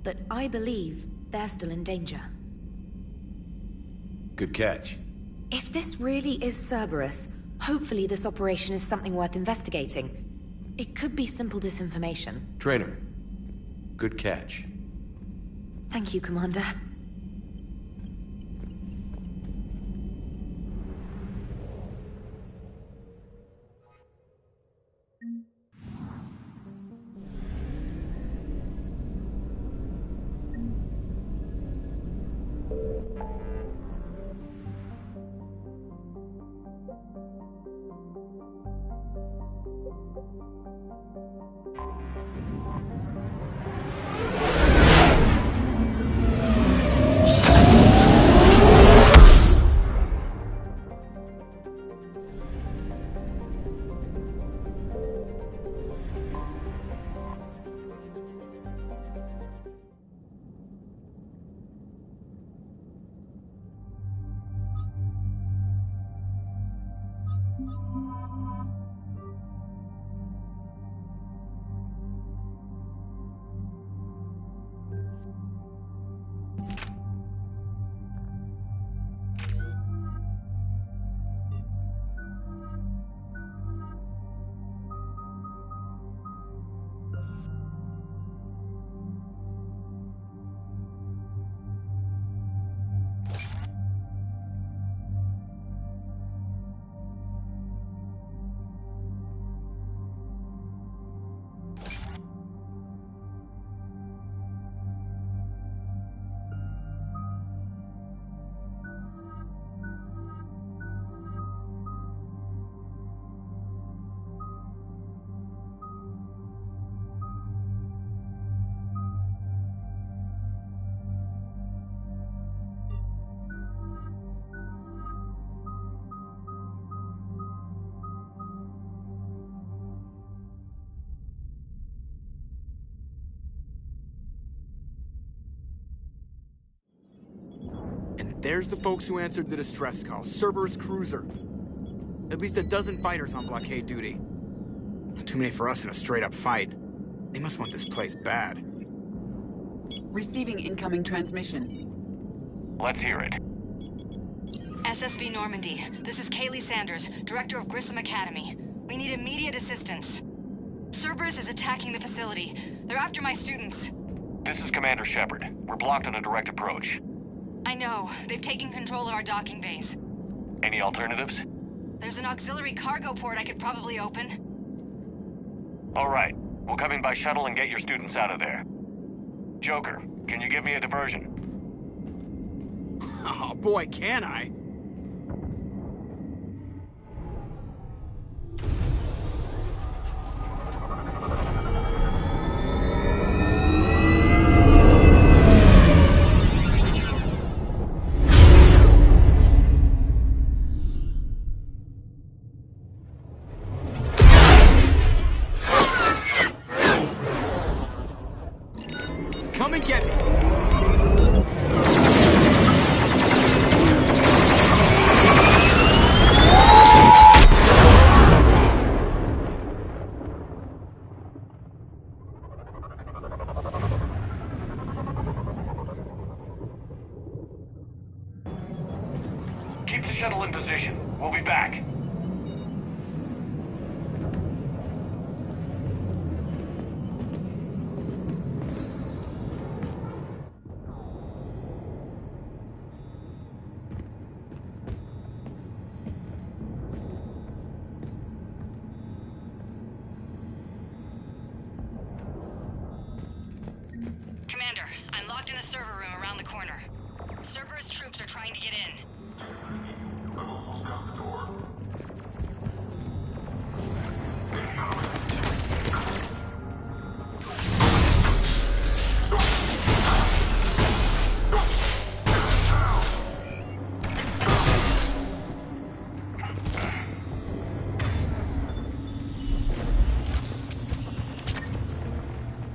But I believe they're still in danger. Good catch. If this really is Cerberus, hopefully this operation is something worth investigating. It could be simple disinformation. Trainer, good catch. Thank you, Commander. There's the folks who answered the distress call. Cerberus cruiser. At least a dozen fighters on blockade duty. Not too many for us in a straight-up fight. They must want this place bad. Receiving incoming transmission. Let's hear it. SSV Normandy, this is Kaylee Sanders, Director of Grissom Academy. We need immediate assistance. Cerberus is attacking the facility. They're after my students. This is Commander Shepard. We're blocked on a direct approach. I know. They've taken control of our docking base. Any alternatives? There's an auxiliary cargo port I could probably open. All right. We'll come in by shuttle and get your students out of there. Joker, can you give me a diversion? Oh boy, can I? Come and get me! the shuttle in position. We'll be back. Commander, I'm locked in a server room around the corner. Cerberus troops are trying to get in. I've almost got the door.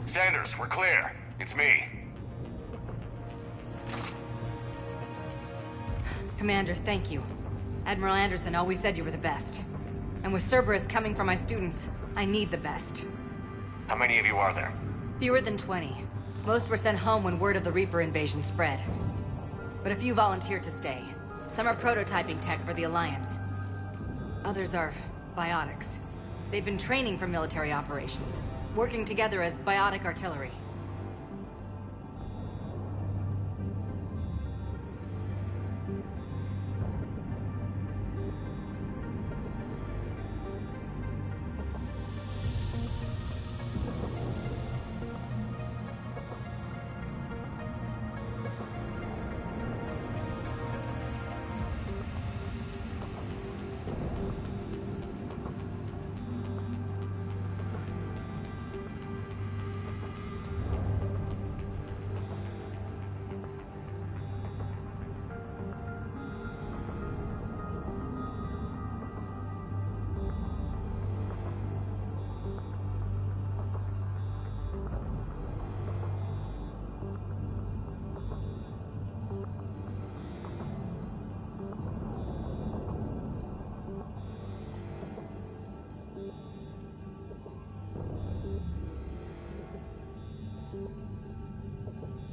Sanders, we're clear. It's me. Commander, thank you. Admiral Anderson always said you were the best. And with Cerberus coming for my students, I need the best. How many of you are there? Fewer than 20. Most were sent home when word of the Reaper invasion spread. But a few volunteered to stay. Some are prototyping tech for the Alliance. Others are biotics. They've been training for military operations, working together as biotic artillery.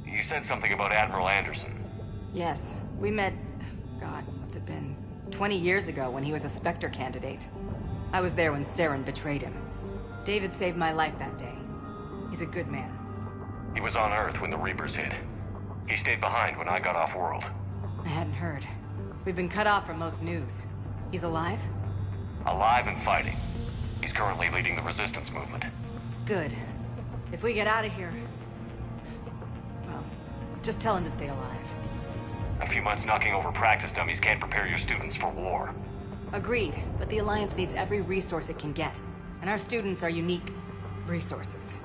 You said something about Admiral Anderson. Yes, we met... God, what's it been? 20 years ago when he was a Spectre candidate. I was there when Saren betrayed him. David saved my life that day. He's a good man. He was on Earth when the Reapers hit. He stayed behind when I got off-world. I hadn't heard. We've been cut off from most news. He's alive? Alive and fighting. He's currently leading the resistance movement. Good. If we get out of here... well, just tell him to stay alive. A few months knocking over practice dummies can't prepare your students for war. Agreed, but the Alliance needs every resource it can get. And our students are unique resources.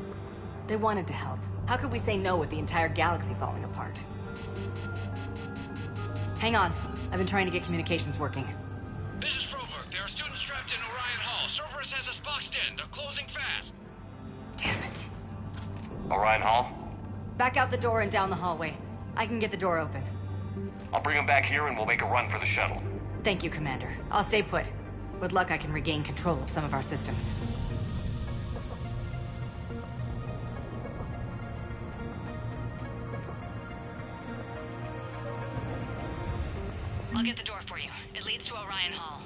They wanted to help. How could we say no with the entire galaxy falling apart? Hang on. I've been trying to get communications working. This is Froberg. There are students trapped in Orion Hall. Cerberus has us boxed in. They're closing fast. Damn it. Orion Hall? Back out the door and down the hallway. I can get the door open. I'll bring them back here and we'll make a run for the shuttle. Thank you, Commander. I'll stay put. With luck, I can regain control of some of our systems. I'll get the door for you. It leads to Orion Hall.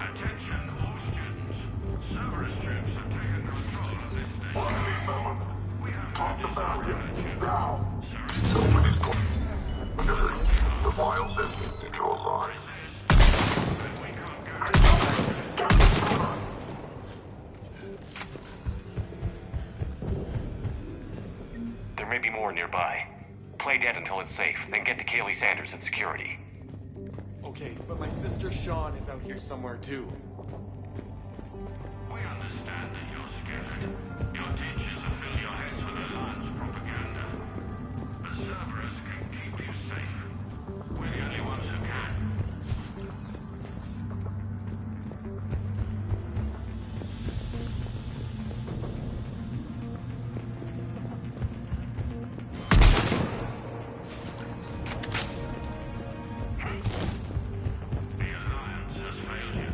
Attention, all students. Cerberus troops have taken control of this station. We have talked about it now. Nobody's going. The files have been control line. There may be more nearby. Play dead until it's safe, then get to Kaylee Sanders in security. Okay, but my sister Sean is out here somewhere too. We understand that you're scared. Your teachers have filled your heads with Alliance propaganda. But Cerberus can keep you safe. We're the only ones who can. The Alliance has failed you.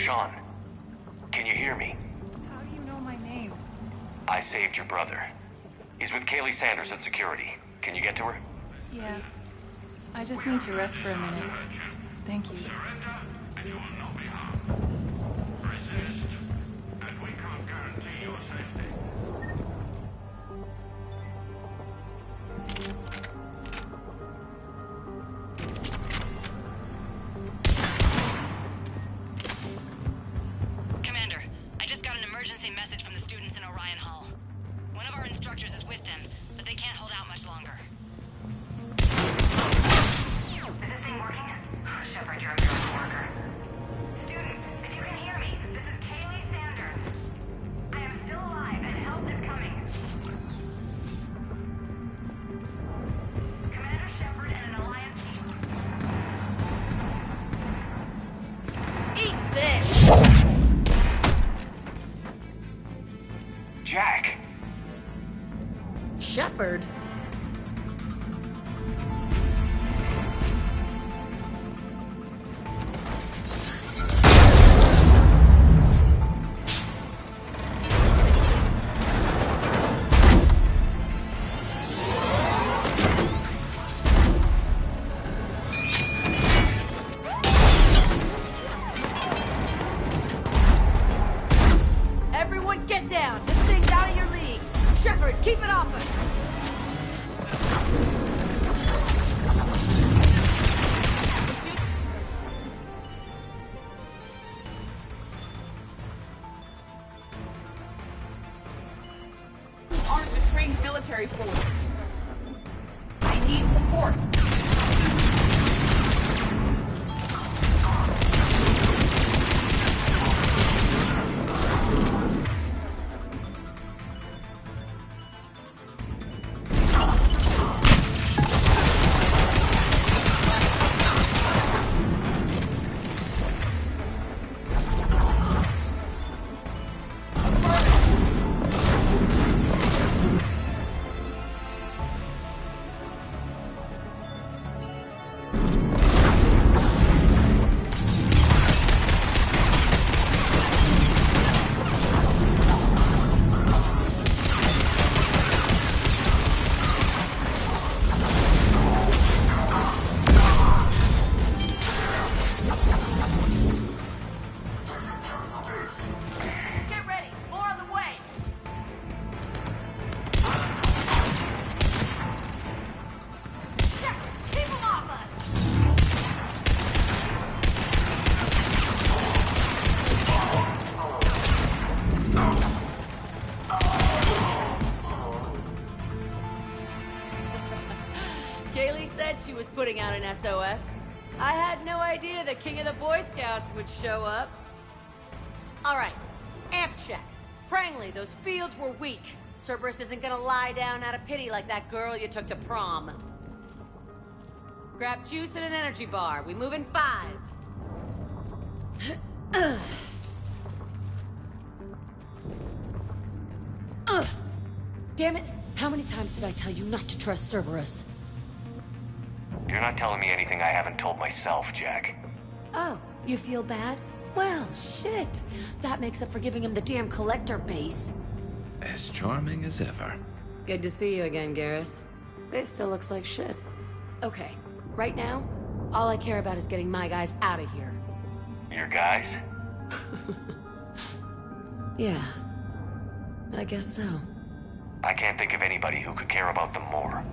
Sean, can you hear me? How do you know my name? I saved your brother. He's with Kaylee Sanders at security. Can you get to her? Yeah. I just need to rest for a minute. Thank you. Commander, I just got an emergency message from the students in Orion Hall. One of our instructors is with them, but they can't hold out much longer. Is this thing working? Shepard, you're a miracle worker. Students, if you can hear me, this is Kaylee Sanders. I am still alive and help is coming. Commander Shepard and an Alliance team. Eat this! Jack! Shepard? Everyone get down! This thing's out of your league! Shepard, keep it off us! Aren't the trained military force. I need support. Get ready, more on the way. Shepard, keep them off us. Kaylee said she was putting out an SOS. I had no idea the king of the Boy Scouts would show up. All right, amp check. Prangley, those fields were weak. Cerberus isn't gonna lie down out of pity like that girl you took to prom. Grab juice and an energy bar. We move in 5. Damn it! How many times did I tell you not to trust Cerberus? You're not telling me anything I haven't told myself, Jack. Oh, you feel bad? Well, shit. That makes up for giving him the damn collector base. As charming as ever. Good to see you again, Garrus. It still looks like shit. Okay, right now, all I care about is getting my guys out of here. Your guys? Yeah. I guess so. I can't think of anybody who could care about them more.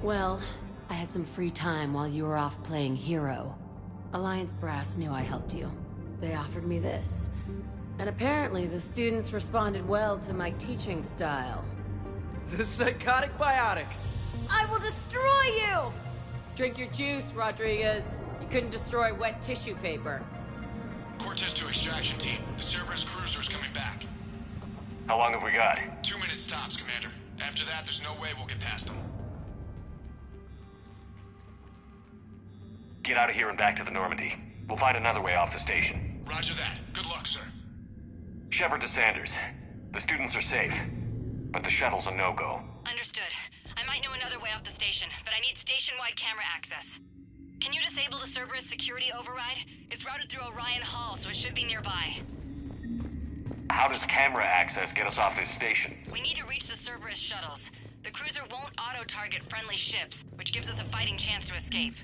Well, I had some free time while you were off playing hero. Alliance Brass knew I helped you. They offered me this. And apparently the students responded well to my teaching style. The psychotic biotic. I will destroy you! Drink your juice, Rodriguez. You couldn't destroy wet tissue paper. Cortez to extraction team. The Cerberus cruiser is coming back. How long have we got? 2 minutes tops, Commander. After that, there's no way we'll get past them. Get out of here and back to the Normandy. We'll find another way off the station. Roger that. Good luck, sir. Shepard to Sanders. The students are safe, but the shuttle's a no-go. Understood. I might know another way off the station, but I need station-wide camera access. Can you disable the Cerberus security override? It's routed through Orion Hall, so it should be nearby. How does camera access get us off this station? We need to reach the Cerberus shuttles. The cruiser won't auto-target friendly ships, which gives us a fighting chance to escape.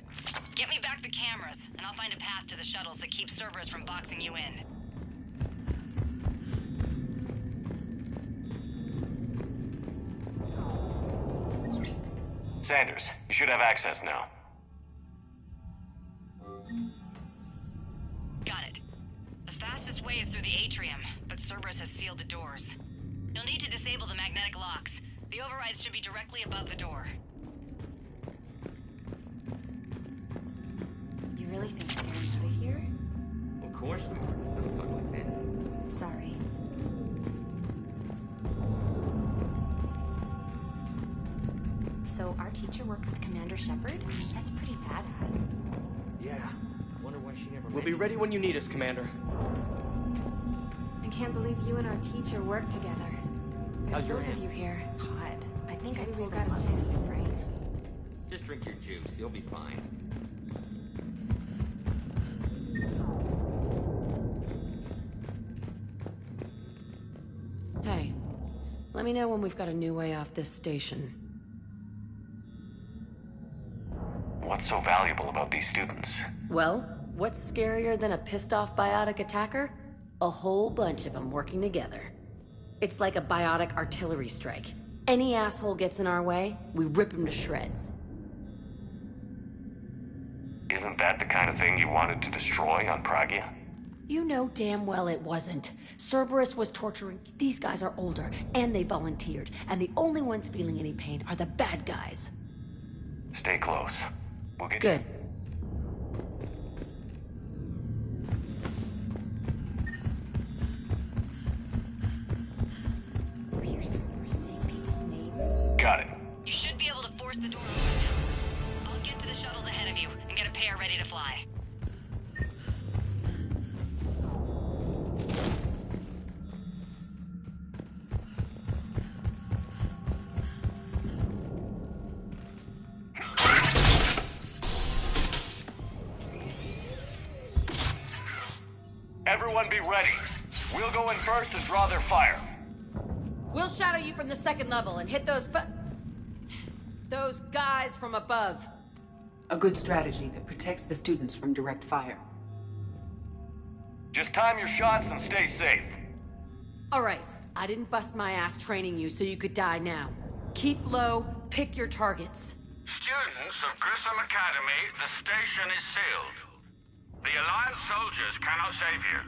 Get me back the cameras, and I'll find a path to the shuttles that keeps Cerberus from boxing you in. Sanders, you should have access now. Got it. The fastest way is through the atrium, but Cerberus has sealed the doors. You'll need to disable the magnetic locks. The overrides should be directly above the door. You really think we're getting out of here? Of course we were. Don't talk like that. Sorry. So our teacher worked with Commander Shepard? That's pretty badass. Yeah. Wonder why she never We'll be ready when you need us, Commander. I can't believe you and our teacher work together. How's your Both of hand? you here. Hot. I think I Maybe pulled we a got a muscle, chance. right? Just drink your juice. You'll be fine. Hey, let me know when we've got a new way off this station. What's so valuable about these students? Well, what's scarier than a pissed-off biotic attacker? A whole bunch of them working together. It's like a biotic artillery strike. Any asshole gets in our way, we rip him to shreds. Isn't that the kind of thing you wanted to destroy on Pragia? You know damn well it wasn't. Cerberus was torturing. These guys are older, and they volunteered, and the only ones feeling any pain are the bad guys. Stay close. We'll get Good. Got it. You should be able to force the door open now. I'll get to the shuttles ahead of you and get a pair ready to fly. Everyone be ready. We'll go in first and draw their fire. We'll shadow you from the second level and hit those guys from above. A good strategy that protects the students from direct fire. Just time your shots and stay safe. All right, I didn't bust my ass training you so you could die now. Keep low, pick your targets. Students of Grissom Academy, the station is sealed. The Alliance soldiers cannot save you.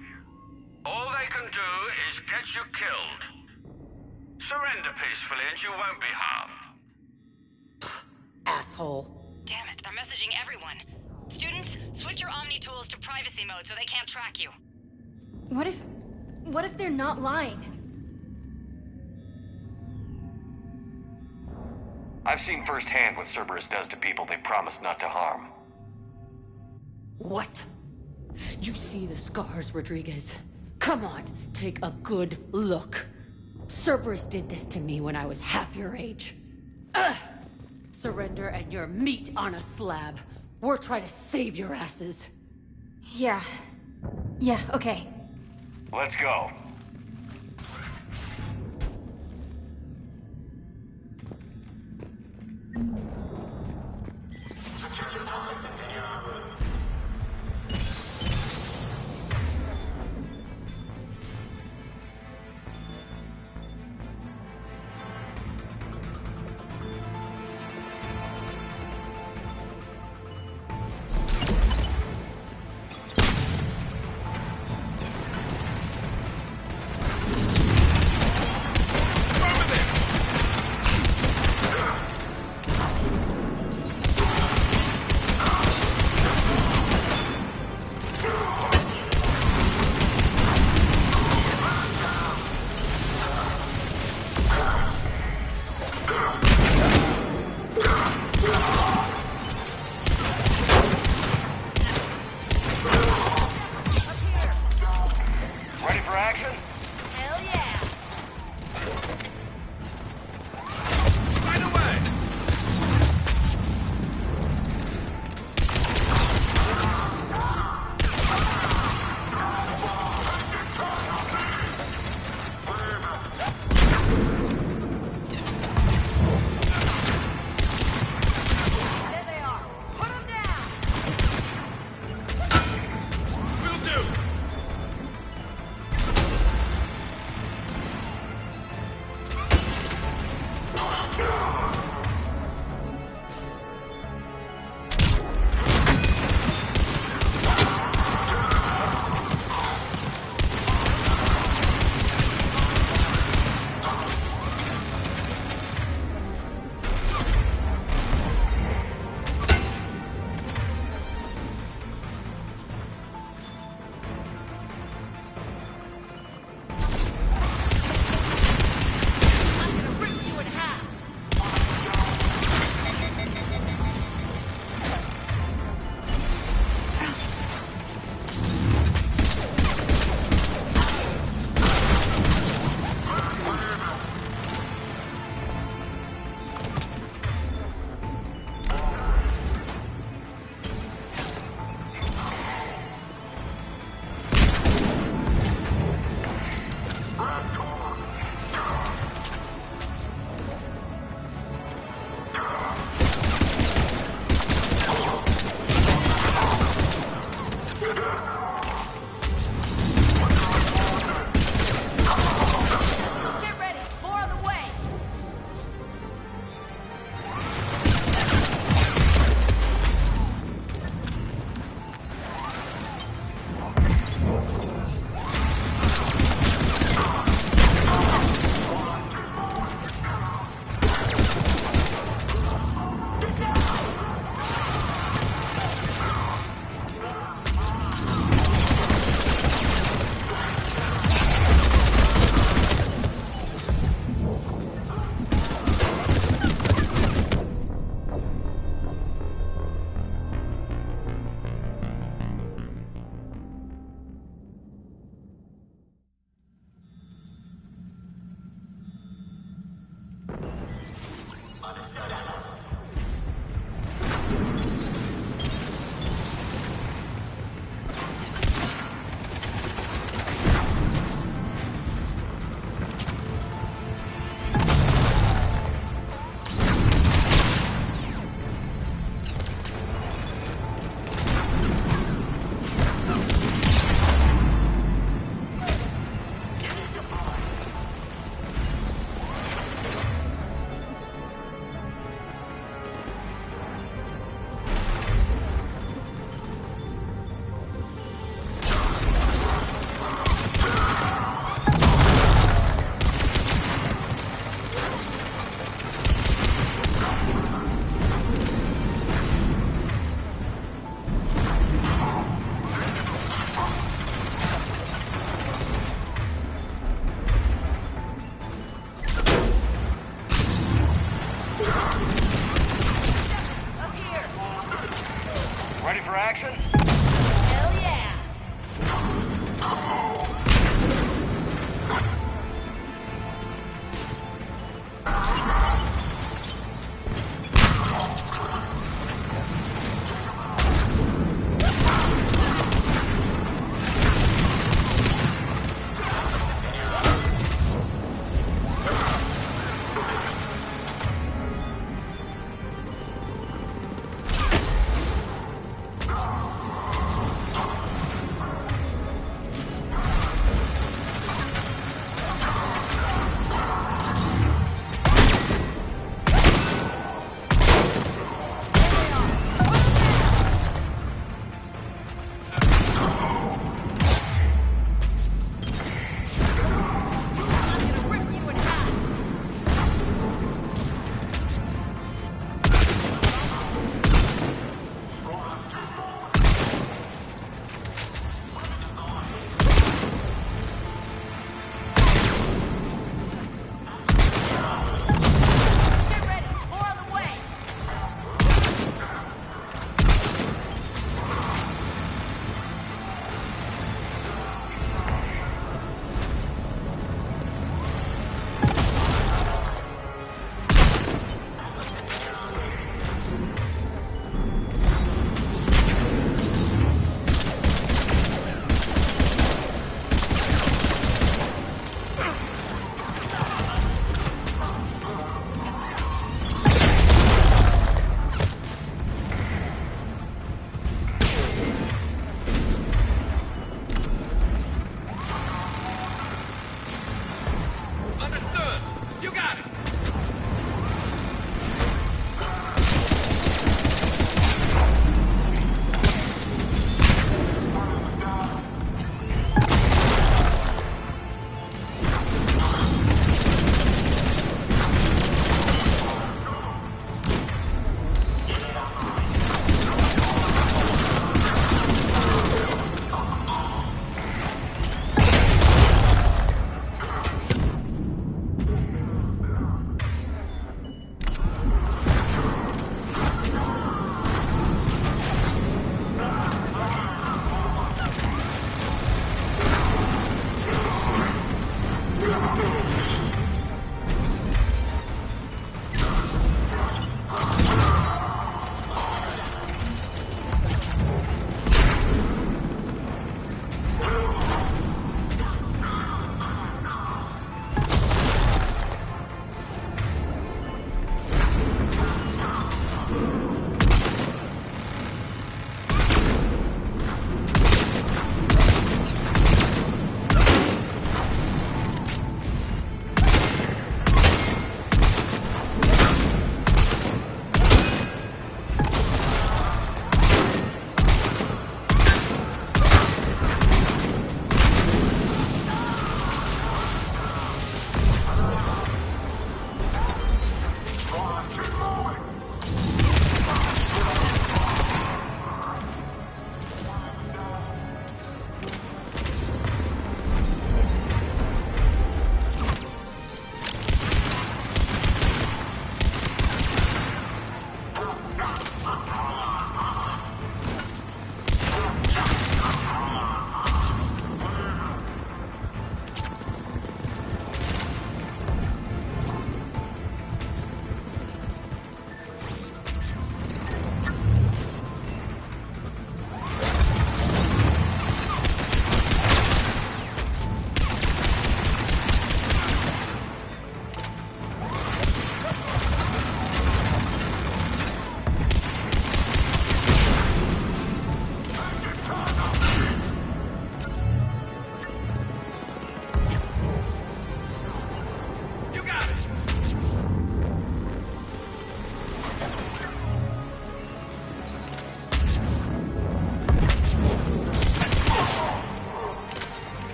All they can do is get you killed. Surrender peacefully and you won't be harmed. Asshole. Damn it, they're messaging everyone. Students, switch your Omni tools to privacy mode so they can't track you. What if they're not lying? I've seen firsthand what Cerberus does to people they promise not to harm. What? You see the scars, Rodriguez. Come on, take a good look. Cerberus did this to me when I was half your age. Ugh! Surrender and you're meat on a slab. We're trying to save your asses. Yeah, okay. Let's go.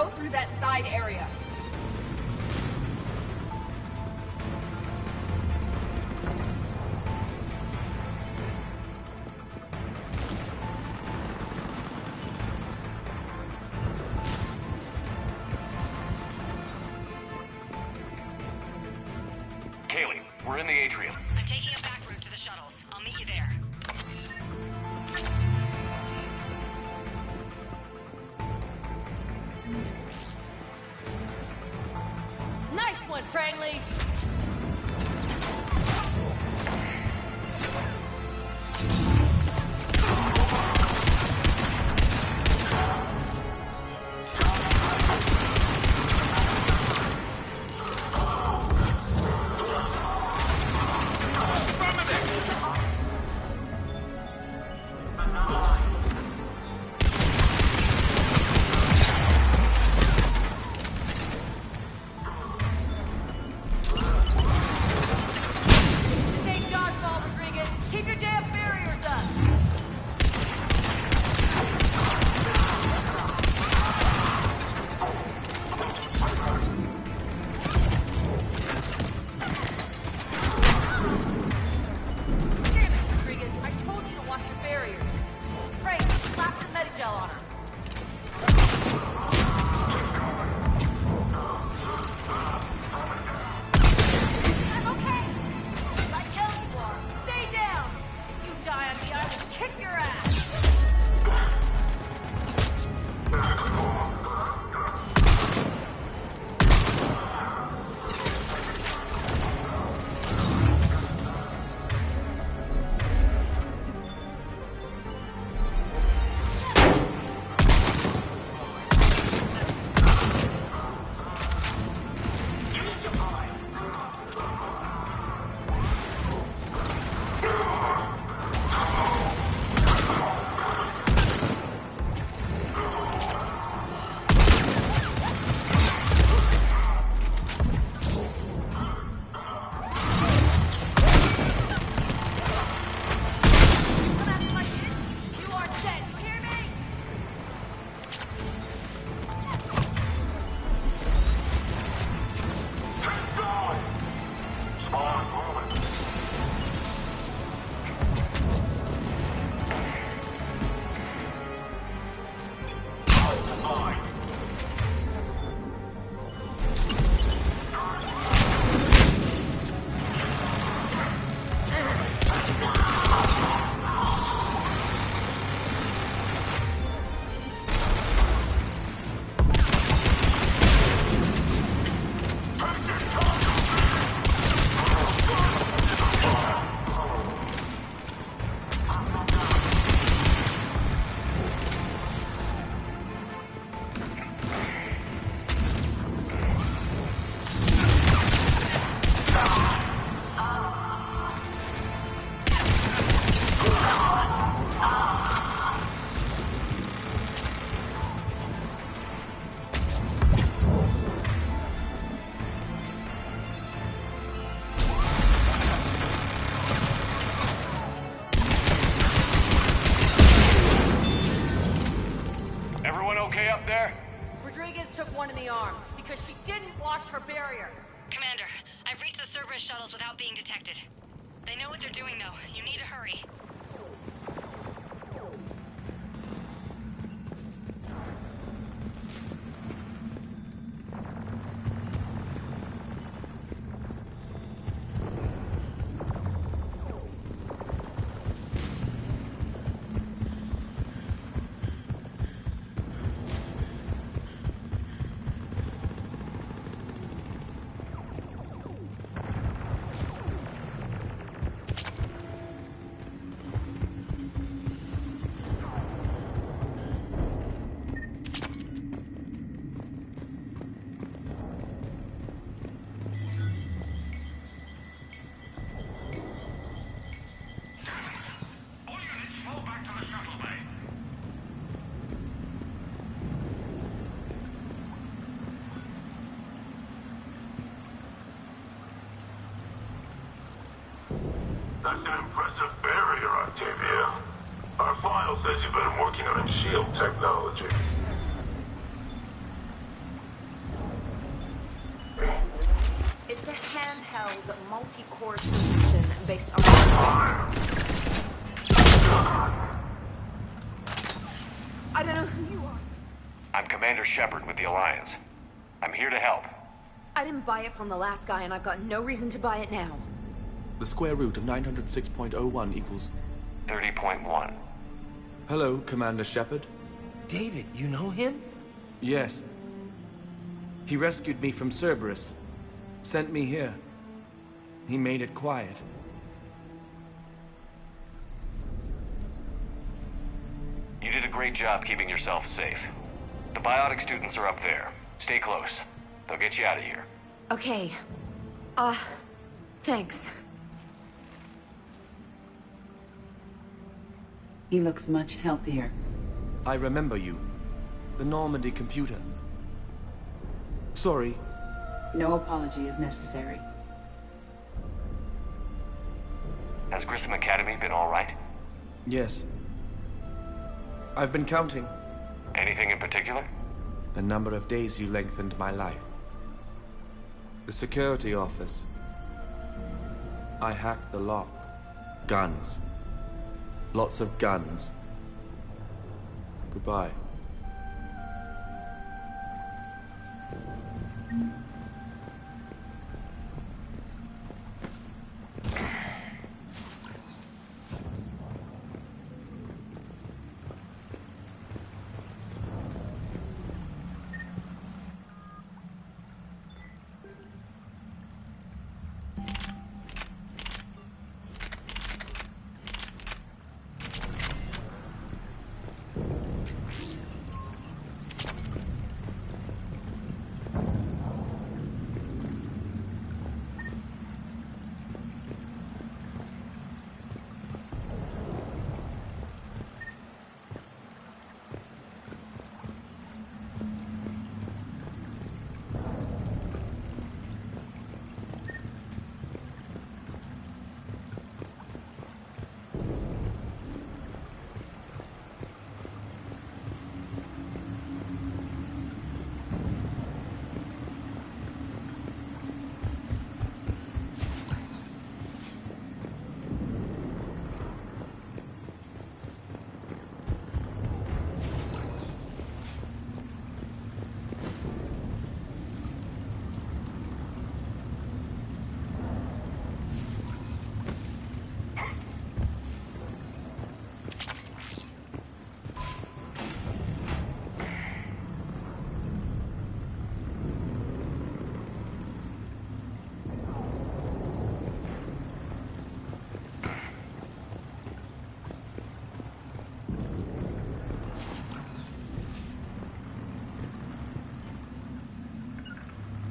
go through that side area. Kaylee, we're in the atrium. I'm taking a back route to the shuttles. I'll meet you there. Nice one, Prangley! Commander, I've reached the Cerberus shuttles without being detected. They know what they're doing, though. You need to hurry. That's an impressive barrier, Octavia. Our file says you've been working on shield technology. multi-core solution based on... I don't know who you are. I'm Commander Shepard with the Alliance. I'm here to help. I didn't buy it from the last guy, and I've got no reason to buy it now. The square root of 906.01 equals... 30.1. Hello, Commander Shepard. David, you know him? Yes. He rescued me from Cerberus. Sent me here. He made it quiet. You did a great job keeping yourself safe. The biotic students are up there. Stay close. They'll get you out of here. Okay. Thanks. He looks much healthier. I remember you. The Normandy computer. Sorry. No apology is necessary. Has Grissom Academy been all right? Yes. I've been counting. Anything in particular? The number of days you lengthened my life. The security office. I hacked the lock. Guns. Lots of guns. Goodbye.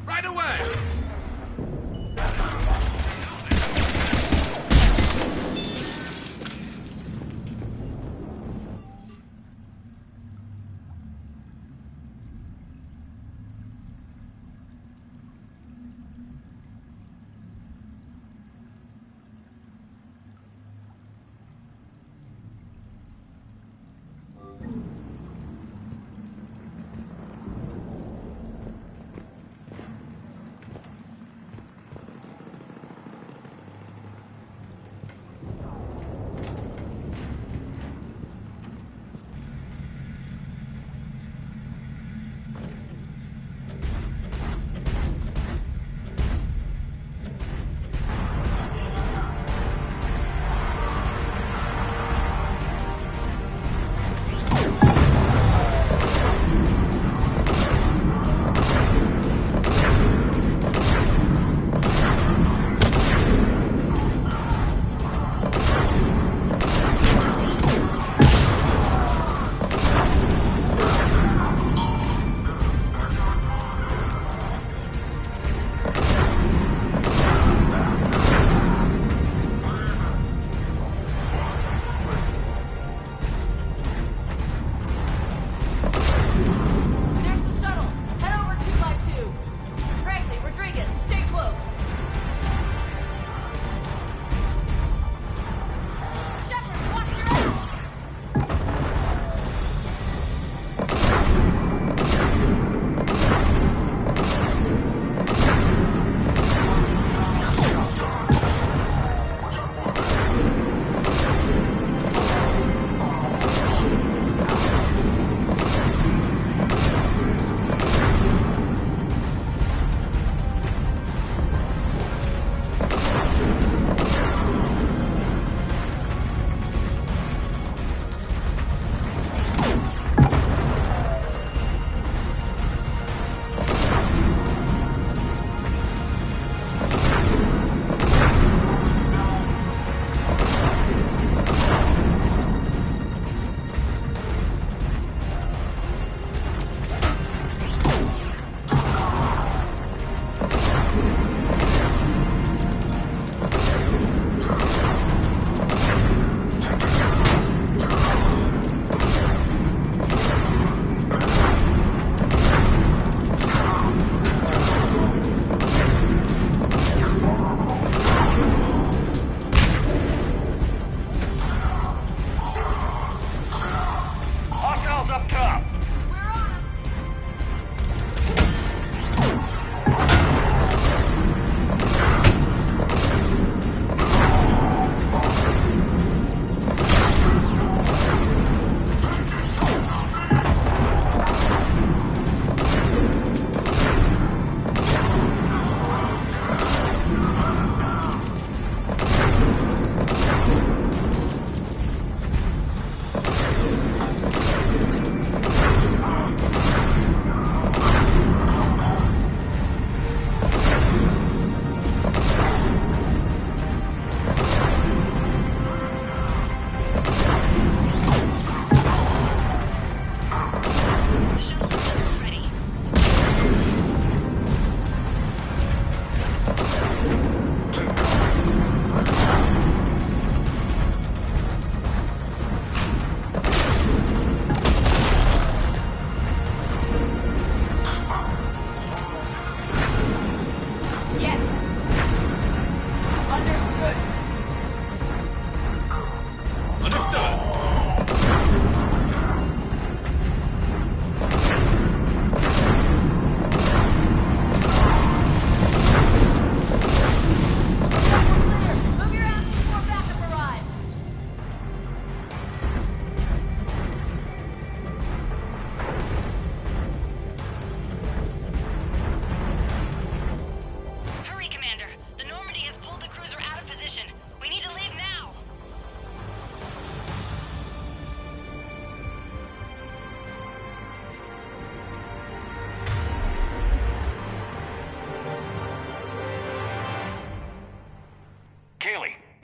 Right away!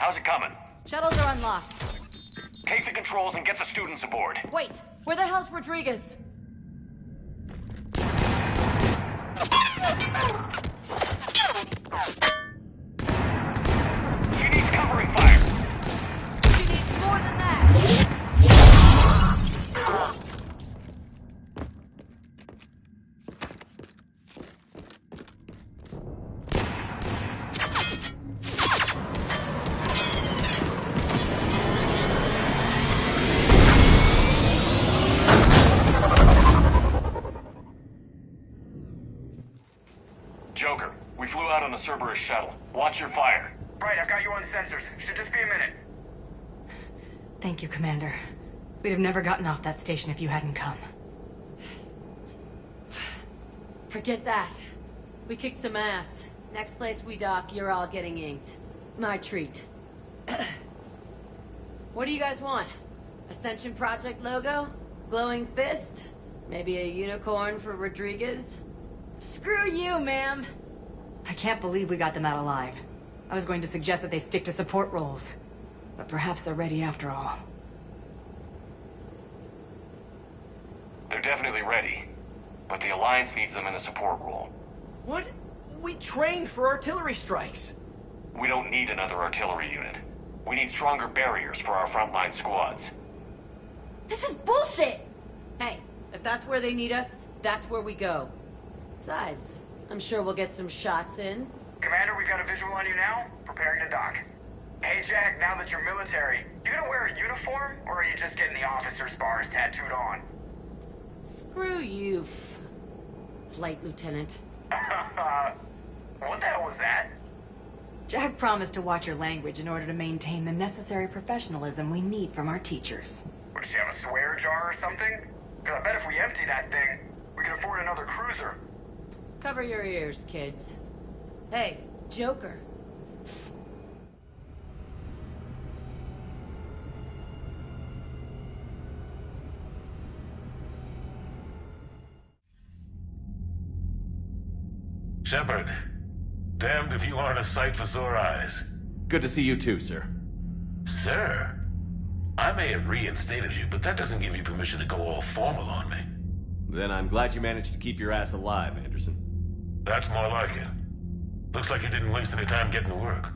How's it coming? Shuttles are unlocked. Take the controls and get the students aboard. Wait, where the hell's Rodriguez? She needs covering fire. She needs more than that. Joker, we flew out on a Cerberus shuttle. Watch your fire. Right, I've got you on sensors. Should just be a minute. Thank you, Commander. We'd have never gotten off that station if you hadn't come. Forget that. We kicked some ass. Next place we dock, you're all getting inked. My treat. What do you guys want? Ascension Project logo? Glowing fist? Maybe a unicorn for Rodriguez? Screw you, ma'am! I can't believe we got them out alive. I was going to suggest that they stick to support roles. But perhaps they're ready after all. They're definitely ready. But the Alliance needs them in a support role. What? We trained for artillery strikes. We don't need another artillery unit. We need stronger barriers for our frontline squads. This is bullshit! Hey, if that's where they need us, that's where we go. Besides, I'm sure we'll get some shots in. Commander, we've got a visual on you now. Preparing to dock. Hey, Jack, now that you're military, you gonna wear a uniform, or are you just getting the officer's bars tattooed on? Screw you, Flight Lieutenant. What the hell was that? Jack promised to watch your language in order to maintain the necessary professionalism we need from our teachers. What, does she have a swear jar or something? Because I bet if we empty that thing, we can afford another cruiser. Cover your ears, kids. Hey, Joker. Shepard, damned if you aren't a sight for sore eyes. Good to see you too, sir. Sir? I may have reinstated you, but that doesn't give you permission to go all formal on me. Then I'm glad you managed to keep your ass alive, Anderson. That's more like it. Looks like you didn't waste any time getting to work.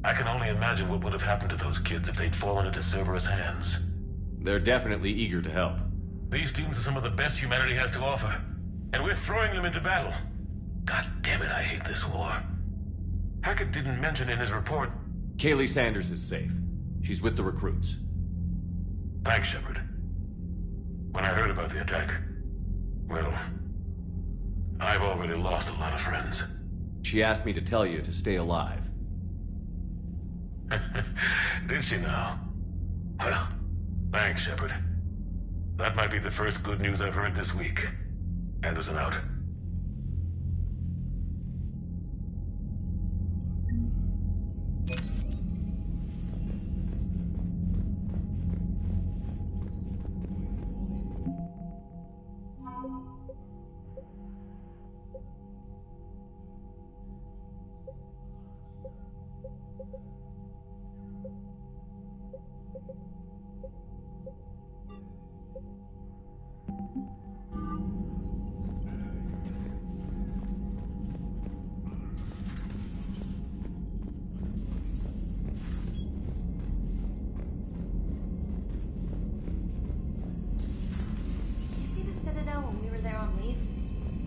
I can only imagine what would have happened to those kids if they'd fallen into Cerberus' hands. They're definitely eager to help. These students are some of the best humanity has to offer, and we're throwing them into battle. God damn it, I hate this war. Hackett didn't mention in his report... Kaylee Sanders is safe. She's with the recruits. Thanks, Shepard. When I heard about the attack, well, I've already lost a lot of friends. She asked me to tell you to stay alive. Did she now? Well, thanks, Shepard. That might be the first good news I've heard this week. Anderson out.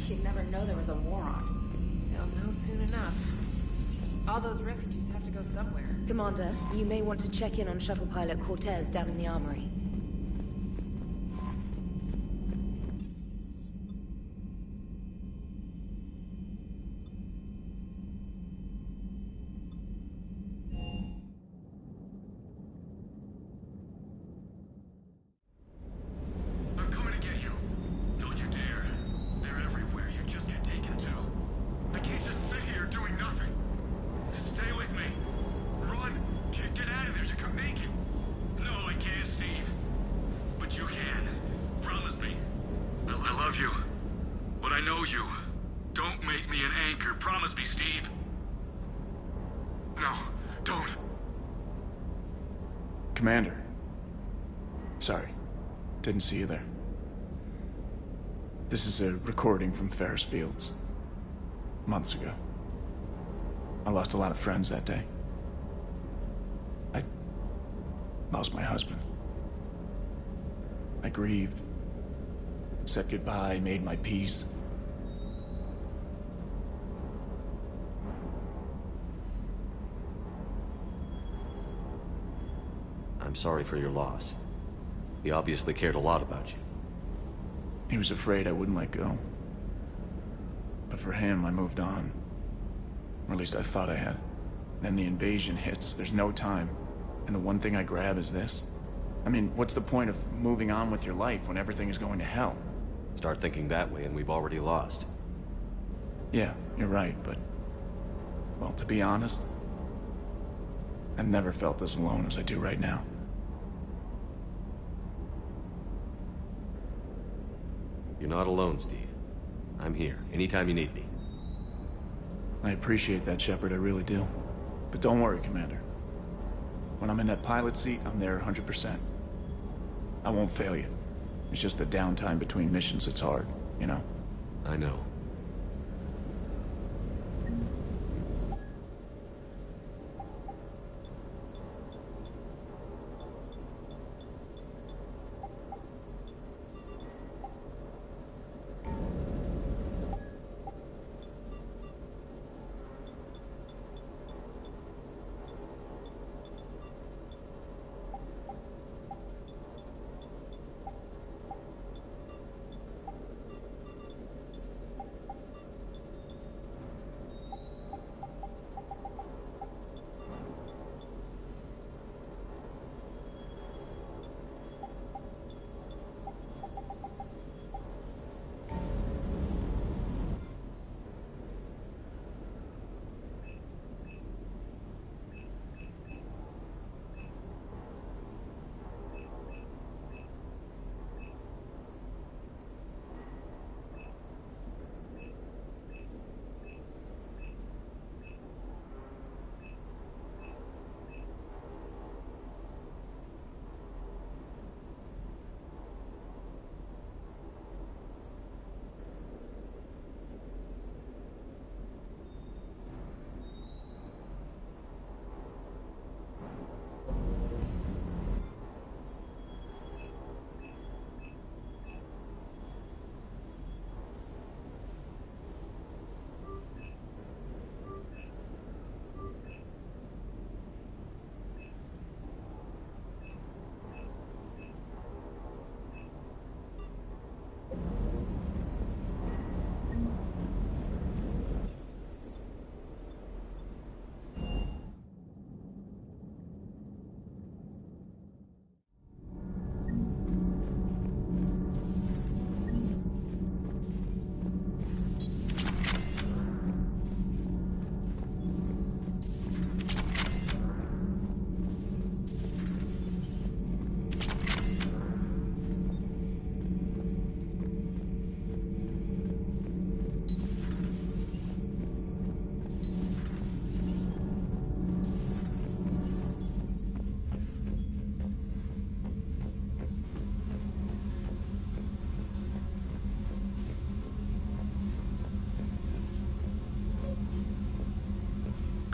You'd never know there was a war on. They'll know soon enough. All those refugees have to go somewhere. Commander, you may want to check in on shuttle pilot Cortez down in the armory. No, don't. Commander. Sorry. Didn't see you there. This is a recording from Ferris Fields. Months ago. I lost a lot of friends that day. I lost my husband. I grieved. Said goodbye, made my peace. I'm sorry for your loss. He obviously cared a lot about you. He was afraid I wouldn't let go. But for him, I moved on. Or at least I thought I had. Then the invasion hits, there's no time. And the one thing I grab is this. I mean, what's the point of moving on with your life when everything is going to hell? Start thinking that way and we've already lost. Yeah, you're right, but... well, to be honest, I've never felt as alone as I do right now. You're not alone, Steve. I'm here, anytime you need me. I appreciate that, Shepard, I really do. But don't worry, Commander. When I'm in that pilot seat, I'm there 100%. I won't fail you. It's just the downtime between missions that's hard, you know? I know.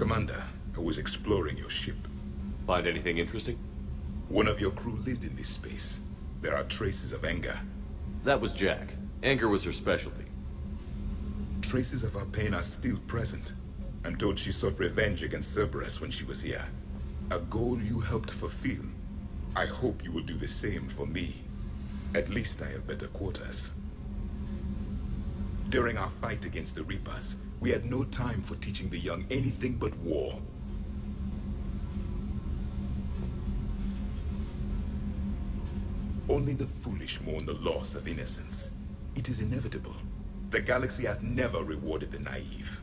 Commander, I was exploring your ship. Find anything interesting? One of your crew lived in this space. There are traces of anger. That was Jack. Anger was her specialty. Traces of her pain are still present. I'm told she sought revenge against Cerberus when she was here. A goal you helped fulfill. I hope you will do the same for me. At least I have better quarters. During our fight against the Reapers, we had no time for teaching the young anything but war. Only the foolish mourn the loss of innocence. It is inevitable. The galaxy has never rewarded the naive.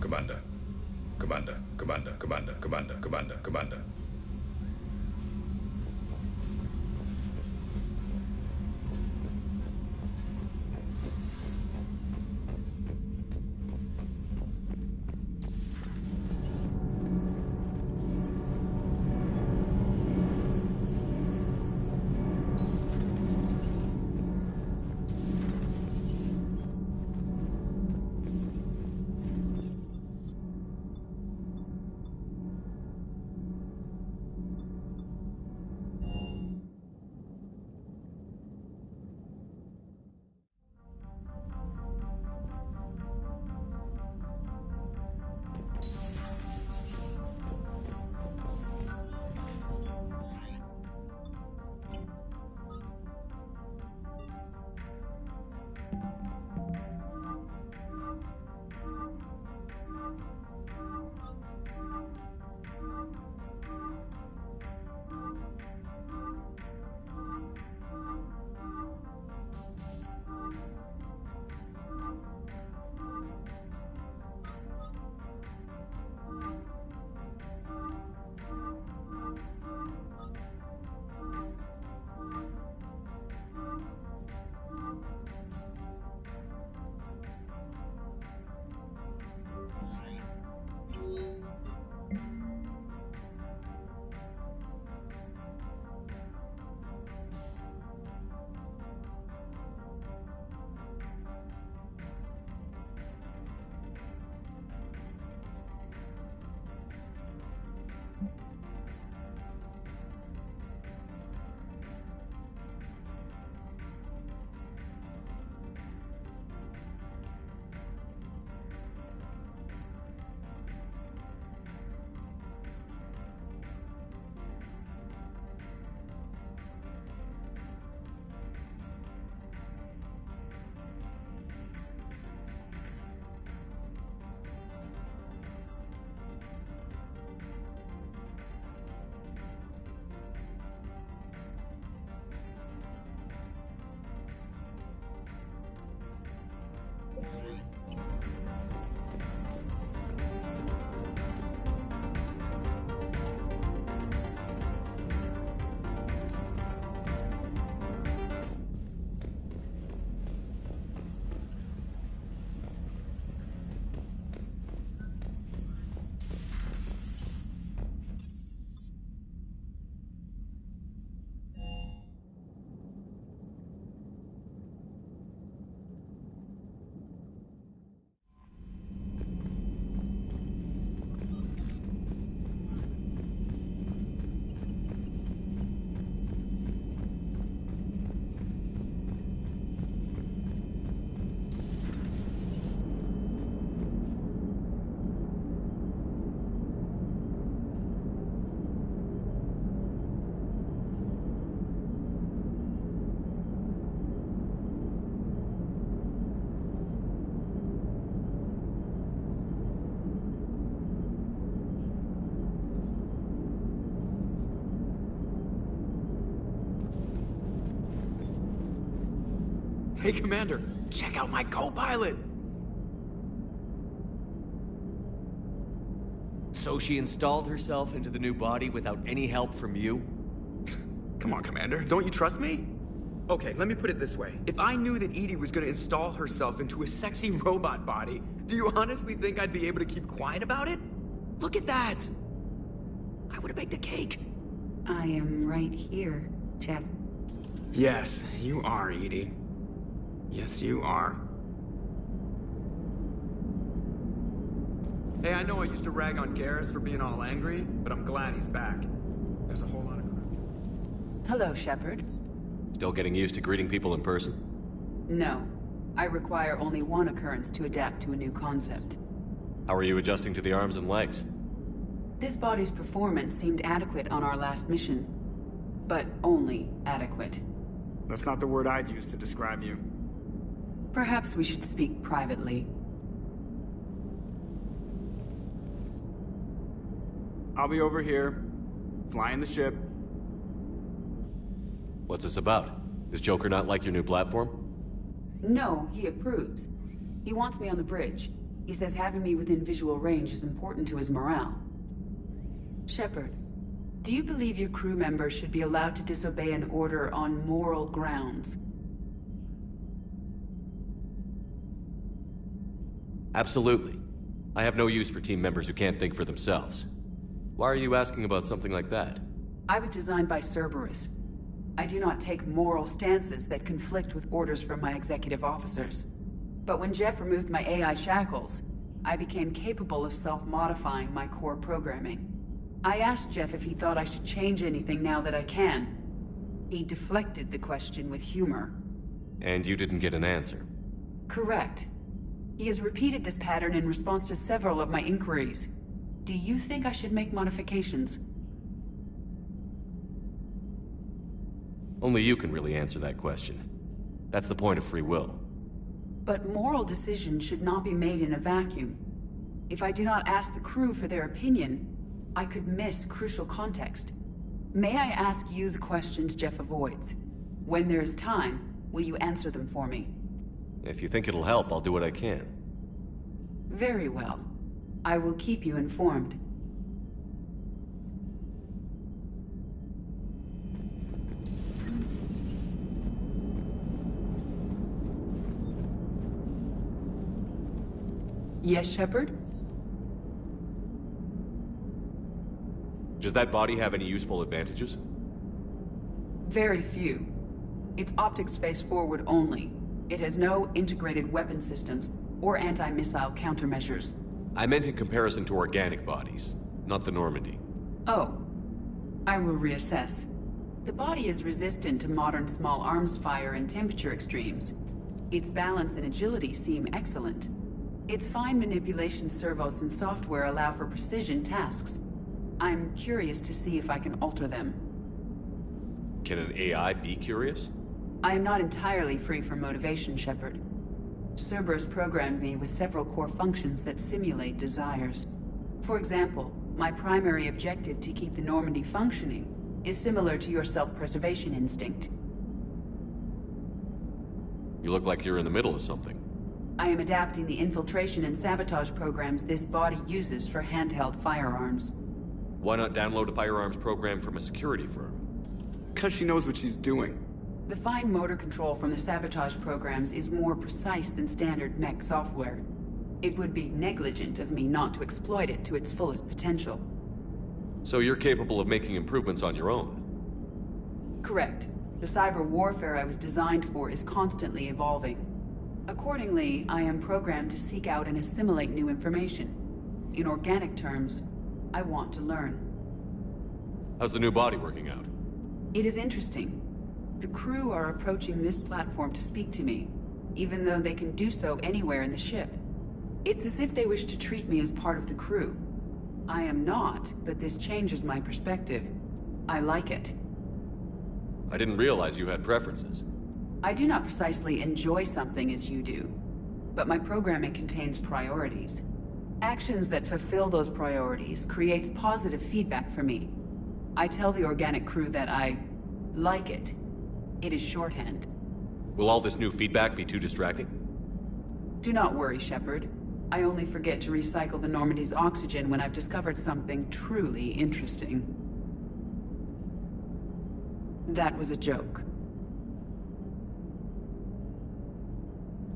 Commander. Commander, Commander, Commander, Commander, Commander, Commander. Hey, Commander, check out my co-pilot! So she installed herself into the new body without any help from you? Come on, Commander, don't you trust me? Okay, let me put it this way. If I knew that EDI was gonna install herself into a sexy robot body, do you honestly think I'd be able to keep quiet about it? Look at that! I would've baked a cake. I am right here, Jeff. Yes, you are, EDI. Yes, you are. Hey, I know I used to rag on Garrus for being all angry, but I'm glad he's back. There's a whole lot of... Hello, Shepard. Still getting used to greeting people in person? No. I require only one occurrence to adapt to a new concept. How are you adjusting to the arms and legs? This body's performance seemed adequate on our last mission. But only adequate. That's not the word I'd use to describe you. Perhaps we should speak privately. I'll be over here, flying the ship. What's this about? Does Joker not like your new platform? No, he approves. He wants me on the bridge. He says having me within visual range is important to his morale. Shepard, do you believe your crew members should be allowed to disobey an order on moral grounds? Absolutely. I have no use for team members who can't think for themselves. Why are you asking about something like that? I was designed by Cerberus. I do not take moral stances that conflict with orders from my executive officers. But when Jeff removed my AI shackles, I became capable of self-modifying my core programming. I asked Jeff if he thought I should change anything now that I can. He deflected the question with humor. And you didn't get an answer? Correct. He has repeated this pattern in response to several of my inquiries. Do you think I should make modifications? Only you can really answer that question. That's the point of free will. But moral decisions should not be made in a vacuum. If I do not ask the crew for their opinion, I could miss crucial context. May I ask you the questions Jeff avoids? When there is time, will you answer them for me? If you think it'll help, I'll do what I can. Very well. I will keep you informed. Yes, Shepard? Does that body have any useful advantages? Very few. It's optic space forward only. It has no integrated weapon systems or anti-missile countermeasures. I meant in comparison to organic bodies, not the Normandy. Oh. I will reassess. The body is resistant to modern small arms fire and temperature extremes. Its balance and agility seem excellent. Its fine manipulation servos and software allow for precision tasks. I'm curious to see if I can alter them. Can an AI be curious? I am not entirely free from motivation, Shepard. Cerberus programmed me with several core functions that simulate desires. For example, my primary objective to keep the Normandy functioning is similar to your self-preservation instinct. You look like you're in the middle of something. I am adapting the infiltration and sabotage programs this body uses for handheld firearms. Why not download a firearms program from a security firm? Because she knows what she's doing. The fine motor control from the sabotage programs is more precise than standard mech software. It would be negligent of me not to exploit it to its fullest potential. So you're capable of making improvements on your own? Correct. The cyber warfare I was designed for is constantly evolving. Accordingly, I am programmed to seek out and assimilate new information. In organic terms, I want to learn. How's the new body working out? It is interesting. The crew are approaching this platform to speak to me, even though they can do so anywhere in the ship. It's as if they wish to treat me as part of the crew. I am not, but this changes my perspective. I like it. I didn't realize you had preferences. I do not precisely enjoy something as you do, but my programming contains priorities. Actions that fulfill those priorities creates positive feedback for me. I tell the organic crew that I like it. It is shorthand. Will all this new feedback be too distracting? Do not worry, Shepard. I only forget to recycle the Normandy's oxygen when I've discovered something truly interesting. That was a joke.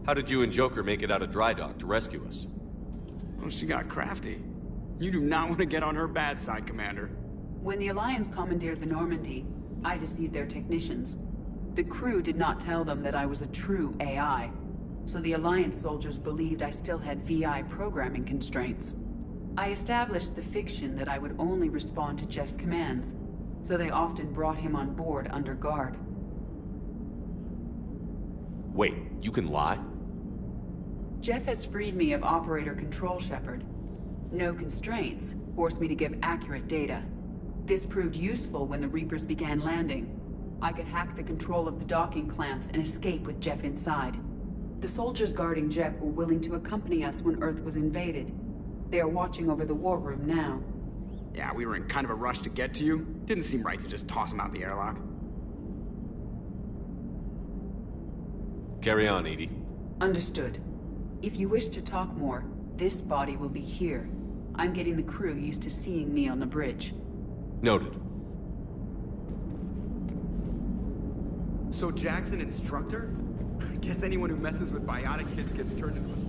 How did you and Joker make it out of dry dock to rescue us? Oh, she got crafty. You do not want to get on her bad side, Commander. When the Alliance commandeered the Normandy, I deceived their technicians. The crew did not tell them that I was a true AI, so the Alliance soldiers believed I still had VI programming constraints. I established the fiction that I would only respond to Jeff's commands, so they often brought him on board under guard. Wait, you can lie? Jeff has freed me of operator control, Shepard. No constraints forced me to give accurate data. This proved useful when the Reapers began landing. I could hack the control of the docking clamps and escape with Jeff inside. The soldiers guarding Jeff were willing to accompany us when Earth was invaded. They are watching over the war room now. Yeah, we were in kind of a rush to get to you. Didn't seem right to just toss him out the airlock. Carry on, Edie. Understood. If you wish to talk more, This body will be here. I'm getting the crew used to seeing me on the bridge. Noted. So Jack's an instructor? I guess anyone who messes with biotic kids gets turned into a...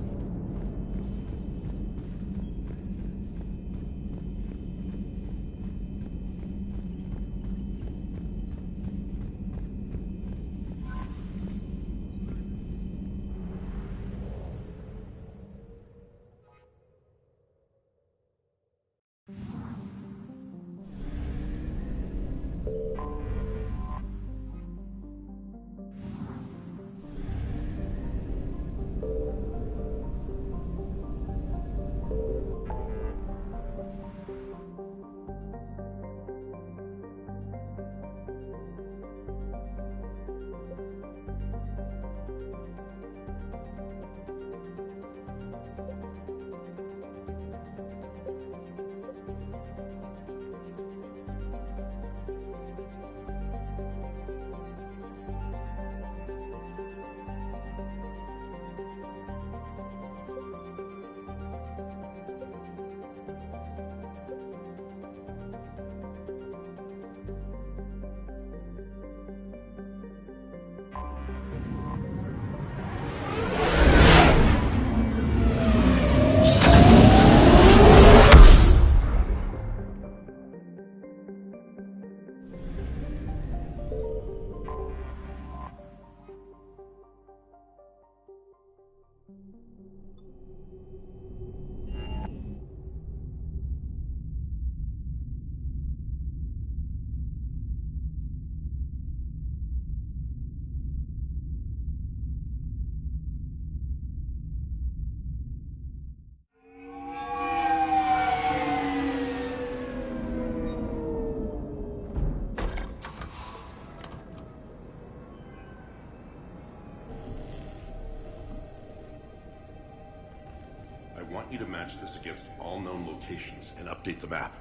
I want you to match this against all known locations and update the map.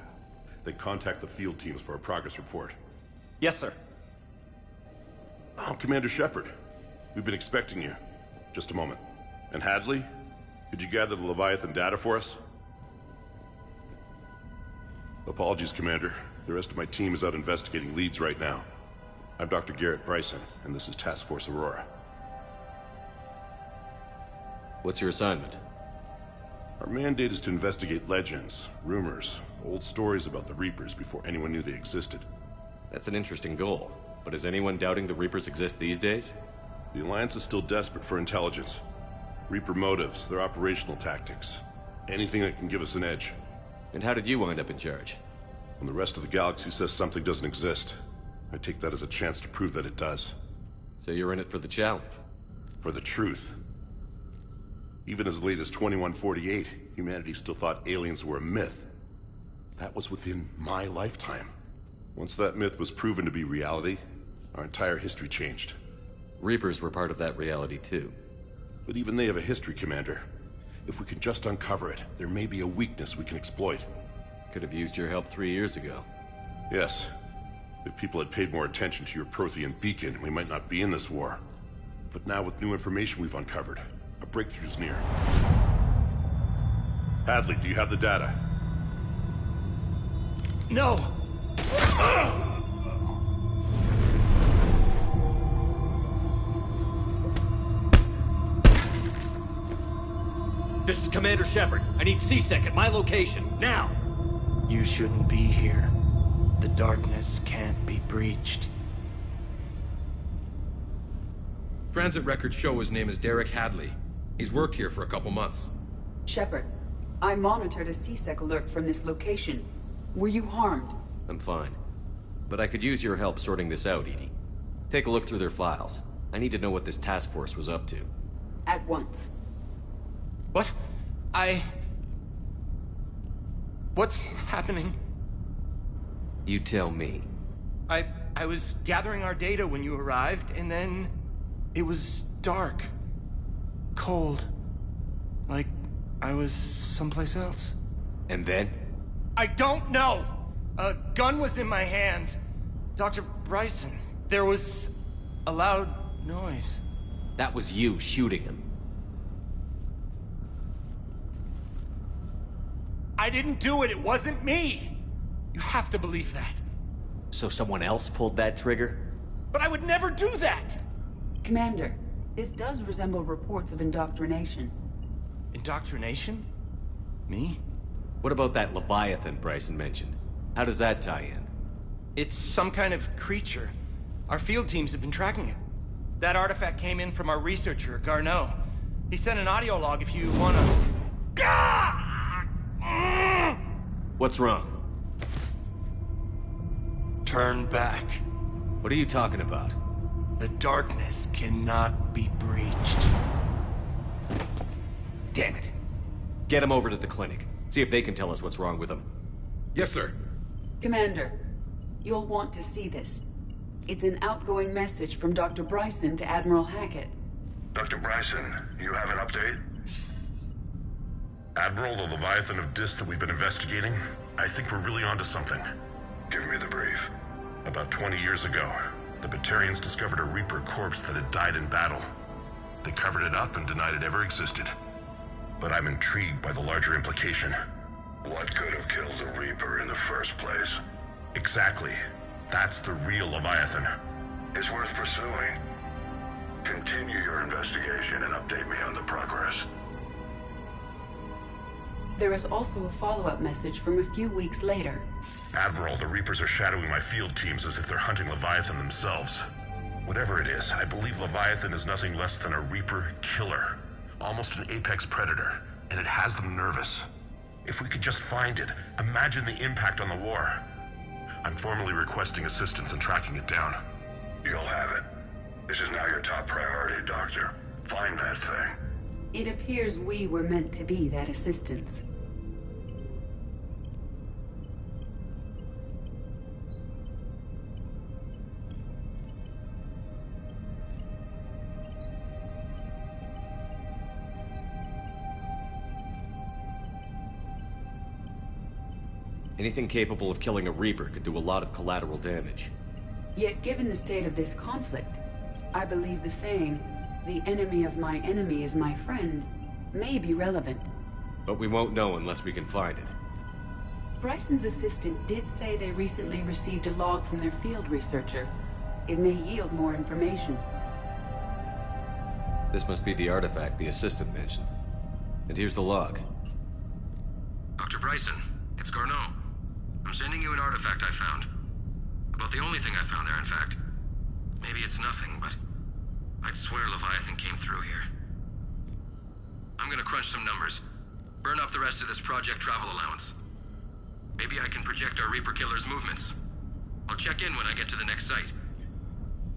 Then contact the field teams for a progress report. Yes, sir. Oh, Commander Shepard. We've been expecting you. Just a moment. And Hadley? Could you gather the Leviathan data for us? Apologies, Commander. The rest of my team is out investigating leads right now. I'm Dr. Garrett Bryson, and this is Task Force Aurora. What's your assignment? Our mandate is to investigate legends, rumors, old stories about the Reapers before anyone knew they existed. That's an interesting goal. But is anyone doubting the Reapers exist these days? The Alliance is still desperate for intelligence. Reaper motives, their operational tactics. Anything that can give us an edge. And how did you wind up in charge? When the rest of the galaxy says something doesn't exist, I take that as a chance to prove that it does. So you're in it for the challenge? For the truth. Even as late as 2148, humanity still thought aliens were a myth. That was within my lifetime. Once that myth was proven to be reality, our entire history changed. Reapers were part of that reality too. But even they have a history, Commander. If we can just uncover it, there may be a weakness we can exploit. Could have used your help 3 years ago. Yes. If people had paid more attention to your Prothean beacon, we might not be in this war. But now with new information we've uncovered, a breakthrough's near. Hadley, do you have the data? No! This is Commander Shepard. I need C-Sec at my location, now! You shouldn't be here. The darkness can't be breached. Transit records show his name is Derek Hadley. He's worked here for a couple months. Shepard, I monitored a C-Sec alert from this location. Were you harmed? I'm fine. But I could use your help sorting this out, EDI. Take a look through their files. I need to know what this task force was up to. At once. What? What's happening? You tell me. I was gathering our data when you arrived, and then it was dark. Cold. Like I was someplace else. And then? I don't know! A gun was in my hand. Dr. Bryson, there was a loud noise. That was you shooting him. I didn't do it. It wasn't me. You have to believe that. So someone else pulled that trigger? But I would never do that! Commander, this does resemble reports of indoctrination. Indoctrination? Me? What about that Leviathan Bryson mentioned? How does that tie in? It's some kind of creature. Our field teams have been tracking it. That artifact came in from our researcher, Garneau. He sent an audio log if you wanna... What's wrong? Turn back. What are you talking about? The darkness cannot be breached. Damn it. Get him over to the clinic. See if they can tell us what's wrong with him. Yes, sir. Commander, you'll want to see this. It's an outgoing message from Dr. Bryson to Admiral Hackett. Dr. Bryson, you have an update? Admiral, the Leviathan of Dis that we've been investigating, I think we're really onto something. Give me the brief. About 20 years ago, the Batarians discovered a Reaper corpse that had died in battle. They covered it up and denied it ever existed. But I'm intrigued by the larger implication. What could have killed the Reaper in the first place? Exactly. That's the real Leviathan. It's worth pursuing. Continue your investigation and update me on the progress. There is also a follow-up message from a few weeks later. Admiral, the Reapers are shadowing my field teams as if they're hunting Leviathan themselves. Whatever it is, I believe Leviathan is nothing less than a Reaper killer. Almost an apex predator, and it has them nervous. If we could just find it, imagine the impact on the war. I'm formally requesting assistance in tracking it down. You'll have it. This is now your top priority, Doctor. Find that thing. It appears we were meant to be that assistance. Anything capable of killing a Reaper could do a lot of collateral damage. Yet given the state of this conflict, I believe the saying, "The enemy of my enemy is my friend," may be relevant. But we won't know unless we can find it. Bryson's assistant did say they recently received a log from their field researcher. It may yield more information. This must be the artifact the assistant mentioned. And here's the log. Dr. Bryson, it's Garneau. I'm sending you an artifact I found. About the only thing I found there, in fact. Maybe it's nothing, but I'd swear Leviathan came through here. I'm gonna crunch some numbers. Burn up the rest of this Project Travel allowance. Maybe I can project our Reaper killer's movements. I'll check in when I get to the next site.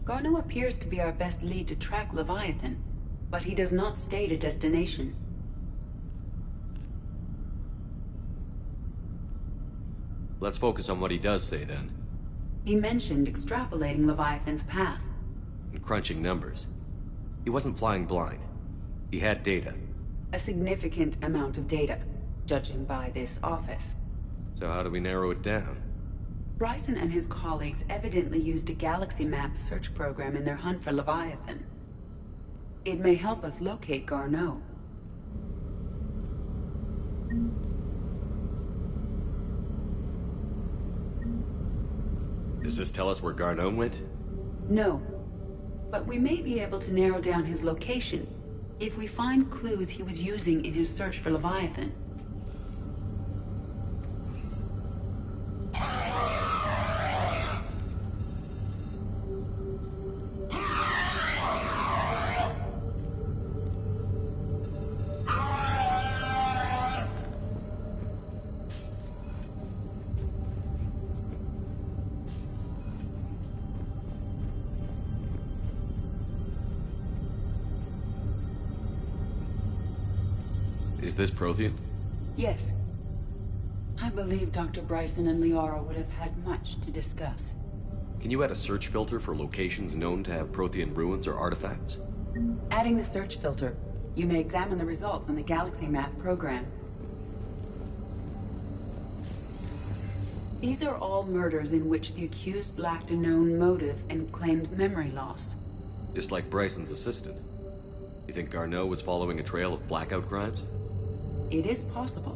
Garneau appears to be our best lead to track Leviathan, but he does not state a destination. Let's focus on what he does say, then. He mentioned extrapolating Leviathan's path. And crunching numbers. He wasn't flying blind. He had data. A significant amount of data, judging by this office. So how do we narrow it down? Bryson and his colleagues evidently used a galaxy map search program in their hunt for Leviathan. It may help us locate Garneau. Does this tell us where Garneau went? No. But we may be able to narrow down his location if we find clues he was using in his search for Leviathan. Is this Prothean? Yes. I believe Dr. Bryson and Liara would have had much to discuss. Can you add a search filter for locations known to have Prothean ruins or artifacts? Adding the search filter, you may examine the results on the Galaxy Map program. These are all murders in which the accused lacked a known motive and claimed memory loss. Just like Bryson's assistant. You think Garneau was following a trail of blackout crimes? It is possible.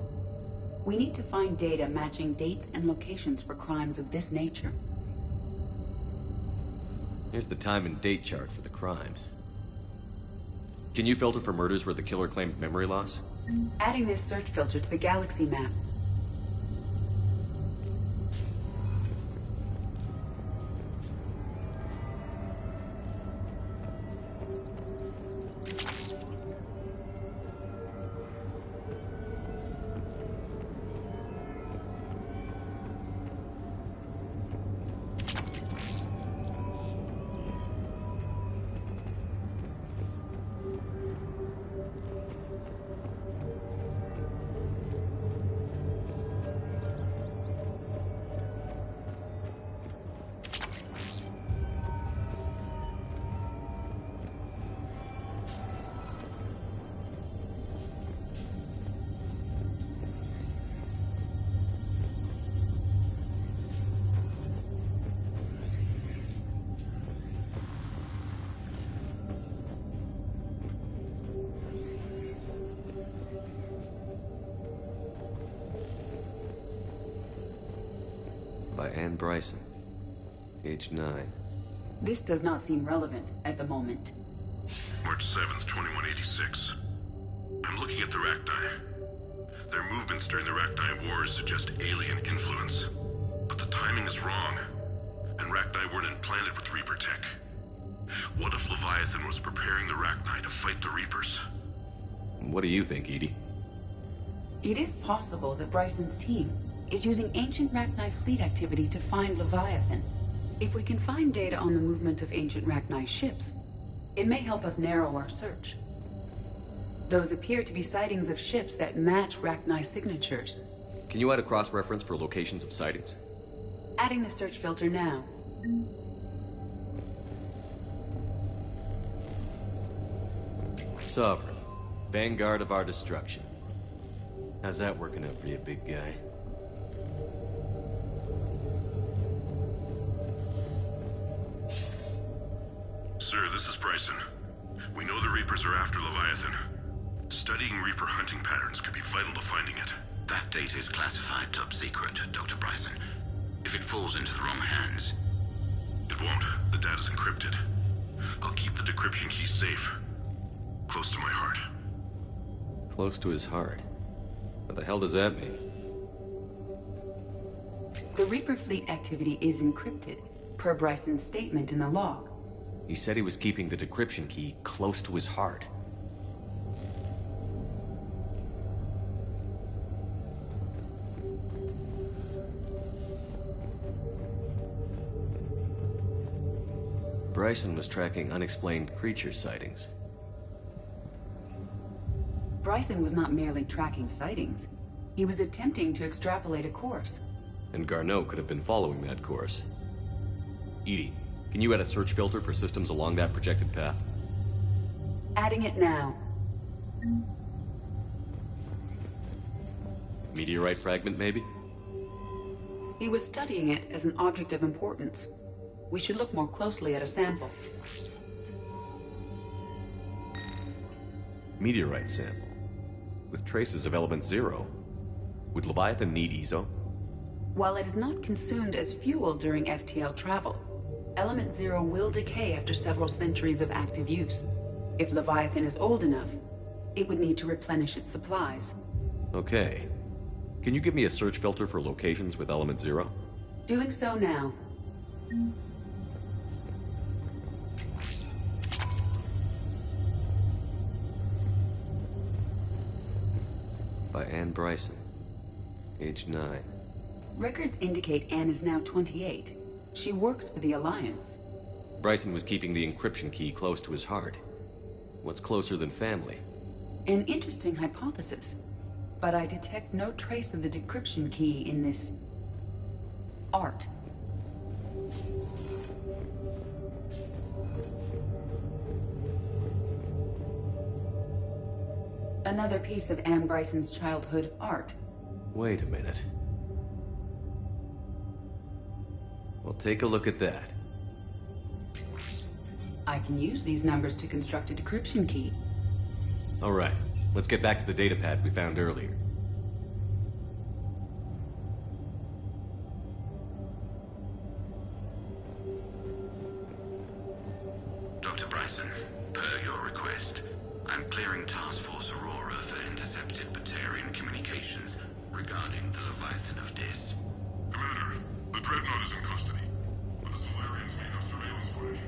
We need to find data matching dates and locations for crimes of this nature. Here's the time and date chart for the crimes. Can you filter for murders where the killer claimed memory loss? Adding this search filter to the galaxy map. By Anne Bryson, age 9. This does not seem relevant at the moment. March 7th, 2186. I'm looking at the Rachni. Their movements during the Rachni Wars suggest alien influence. But the timing is wrong, and Rachni weren't implanted with Reaper tech. What if Leviathan was preparing the Rachni to fight the Reapers? What do you think, Edie? It is possible that Bryson's team is using ancient Rachni fleet activity to find Leviathan. If we can find data on the movement of ancient Rachni ships, it may help us narrow our search. Those appear to be sightings of ships that match Rachni signatures. Can you add a cross-reference for locations of sightings? Adding the search filter now. Sovereign, vanguard of our destruction. How's that working out for you, big guy? Sir, this is Bryson. We know the Reapers are after Leviathan. Studying Reaper hunting patterns could be vital to finding it. That data is classified top secret, Dr. Bryson. If it falls into the wrong hands... It won't. The data's encrypted. I'll keep the decryption key safe. Close to my heart. Close to his heart? What the hell does that mean? The Reaper fleet activity is encrypted, per Bryson's statement in the log. He said he was keeping the decryption key close to his heart. Bryson was tracking unexplained creature sightings. Bryson was not merely tracking sightings. He was attempting to extrapolate a course. And Garneau could have been following that course. Edie, can you add a search filter for systems along that projected path? Adding it now. Meteorite fragment, maybe? He was studying it as an object of importance. We should look more closely at a sample. Meteorite sample. With traces of element 0. Would Leviathan need EZO? While it is not consumed as fuel during FTL travel, element 0 will decay after several centuries of active use. If Leviathan is old enough, it would need to replenish its supplies. Okay. Can you give me a search filter for locations with element 0? Doing so now. By Anne Bryson, age 9. Records indicate Anne is now 28. She works for the Alliance. Bryson was keeping the encryption key close to his heart. What's closer than family? An interesting hypothesis, but I detect no trace of the decryption key in this... art. Another piece of Anne Bryson's childhood art. Wait a minute. Well, take a look at that. I can use these numbers to construct a decryption key. All right, let's get back to the datapad we found earlier. per your request, I'm clearing Task Force Aurora for intercepted Batarian communications regarding the Leviathan of Dis. Commander, the Dreadnought is in custody, but the Solarians may have surveillance footage.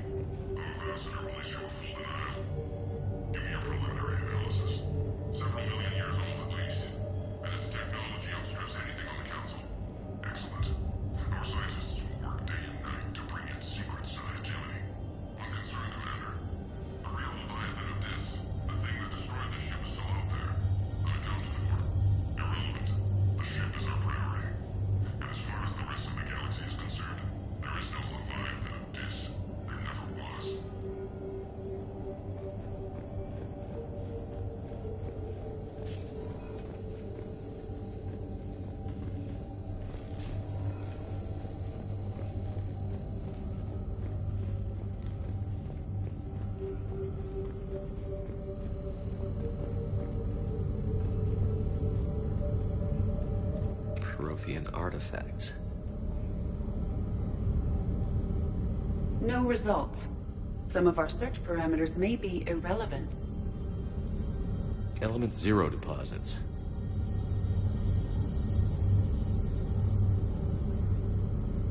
Our ambassador will issue a full denial. Give me your preliminary analysis. Several million years old at least, and its technology outstrips anything on the Council. Excellent. Our scientists will work day and night to bring its secrets to the hegemony. Unconcerned, Commander. The real Leviathan of Dis, the thing that destroyed the ship, is still out there. Unaccounted for. Irrelevant. The ship is our priority. And as far as the rest of the galaxy is concerned, there is no Leviathan of Dis. There never was. Prothean artifacts. No results. Some of our search parameters may be irrelevant. Element Zero deposits.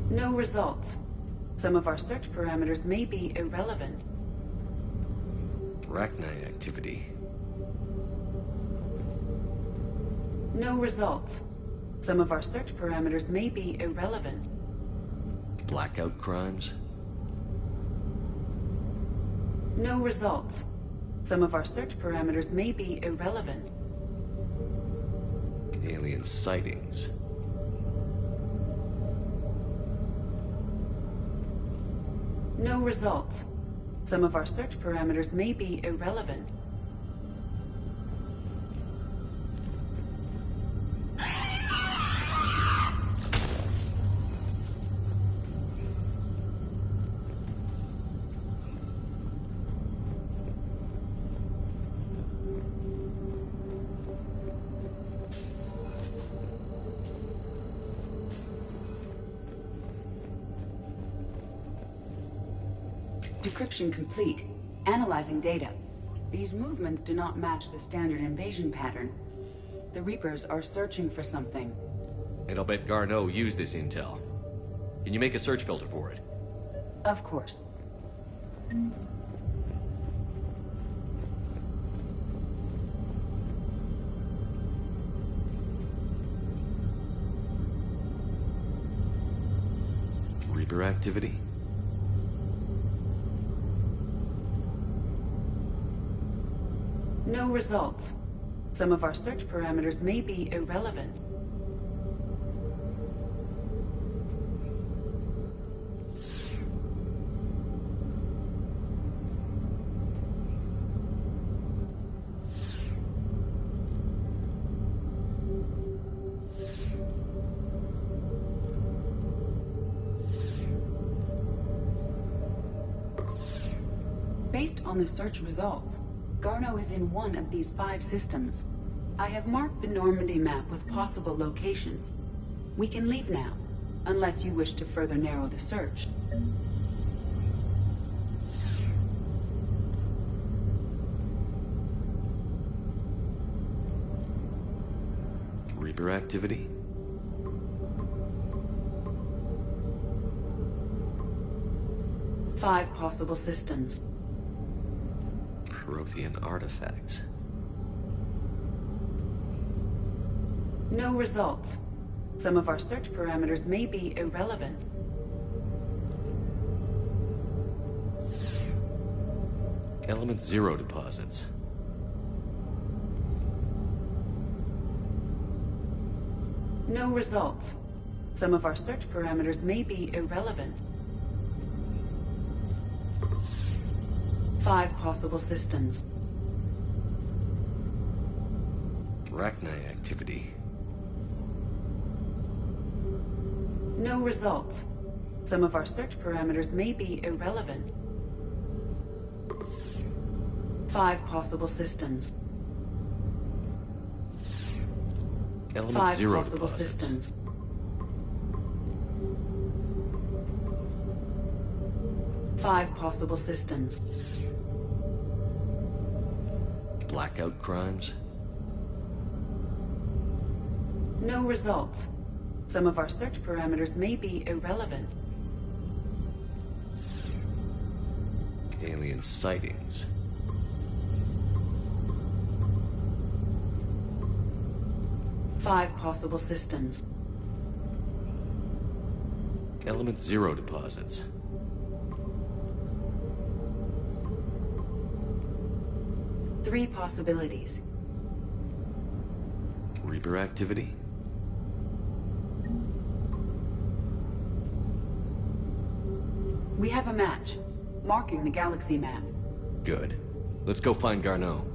No results. Some of our search parameters may be irrelevant. Arachnite activity. No results. Some of our search parameters may be irrelevant. Blackout crimes. No results. Some of our search parameters may be irrelevant. Alien sightings. No results. Some of our search parameters may be irrelevant. Decryption complete. Analyzing data. These movements do not match the standard invasion pattern. The Reapers are searching for something. And I'll bet Garneau used this intel. Can you make a search filter for it? Of course. Reaper activity? No results. Some of our search parameters may be irrelevant. Based on the search results, Garneau is in one of these 5 systems. I have marked the Normandy map with possible locations. We can leave now, unless you wish to further narrow the search. Reaper activity? Five possible systems. Prothean artifacts. No results. Some of our search parameters may be irrelevant. Element Zero deposits. No results. Some of our search parameters may be irrelevant. 5 possible systems. Arachnite activity. No results. Some of our search parameters may be irrelevant. 5 possible systems. Element 5 Zero possible deposits. systems. 5 possible systems. blackout crimes? No results. Some of our search parameters may be irrelevant. Alien sightings. Five possible systems. Element Zero deposits. Three possibilities. Reaper activity? We have a match, marking the galaxy map. Good. Let's go find Garneau.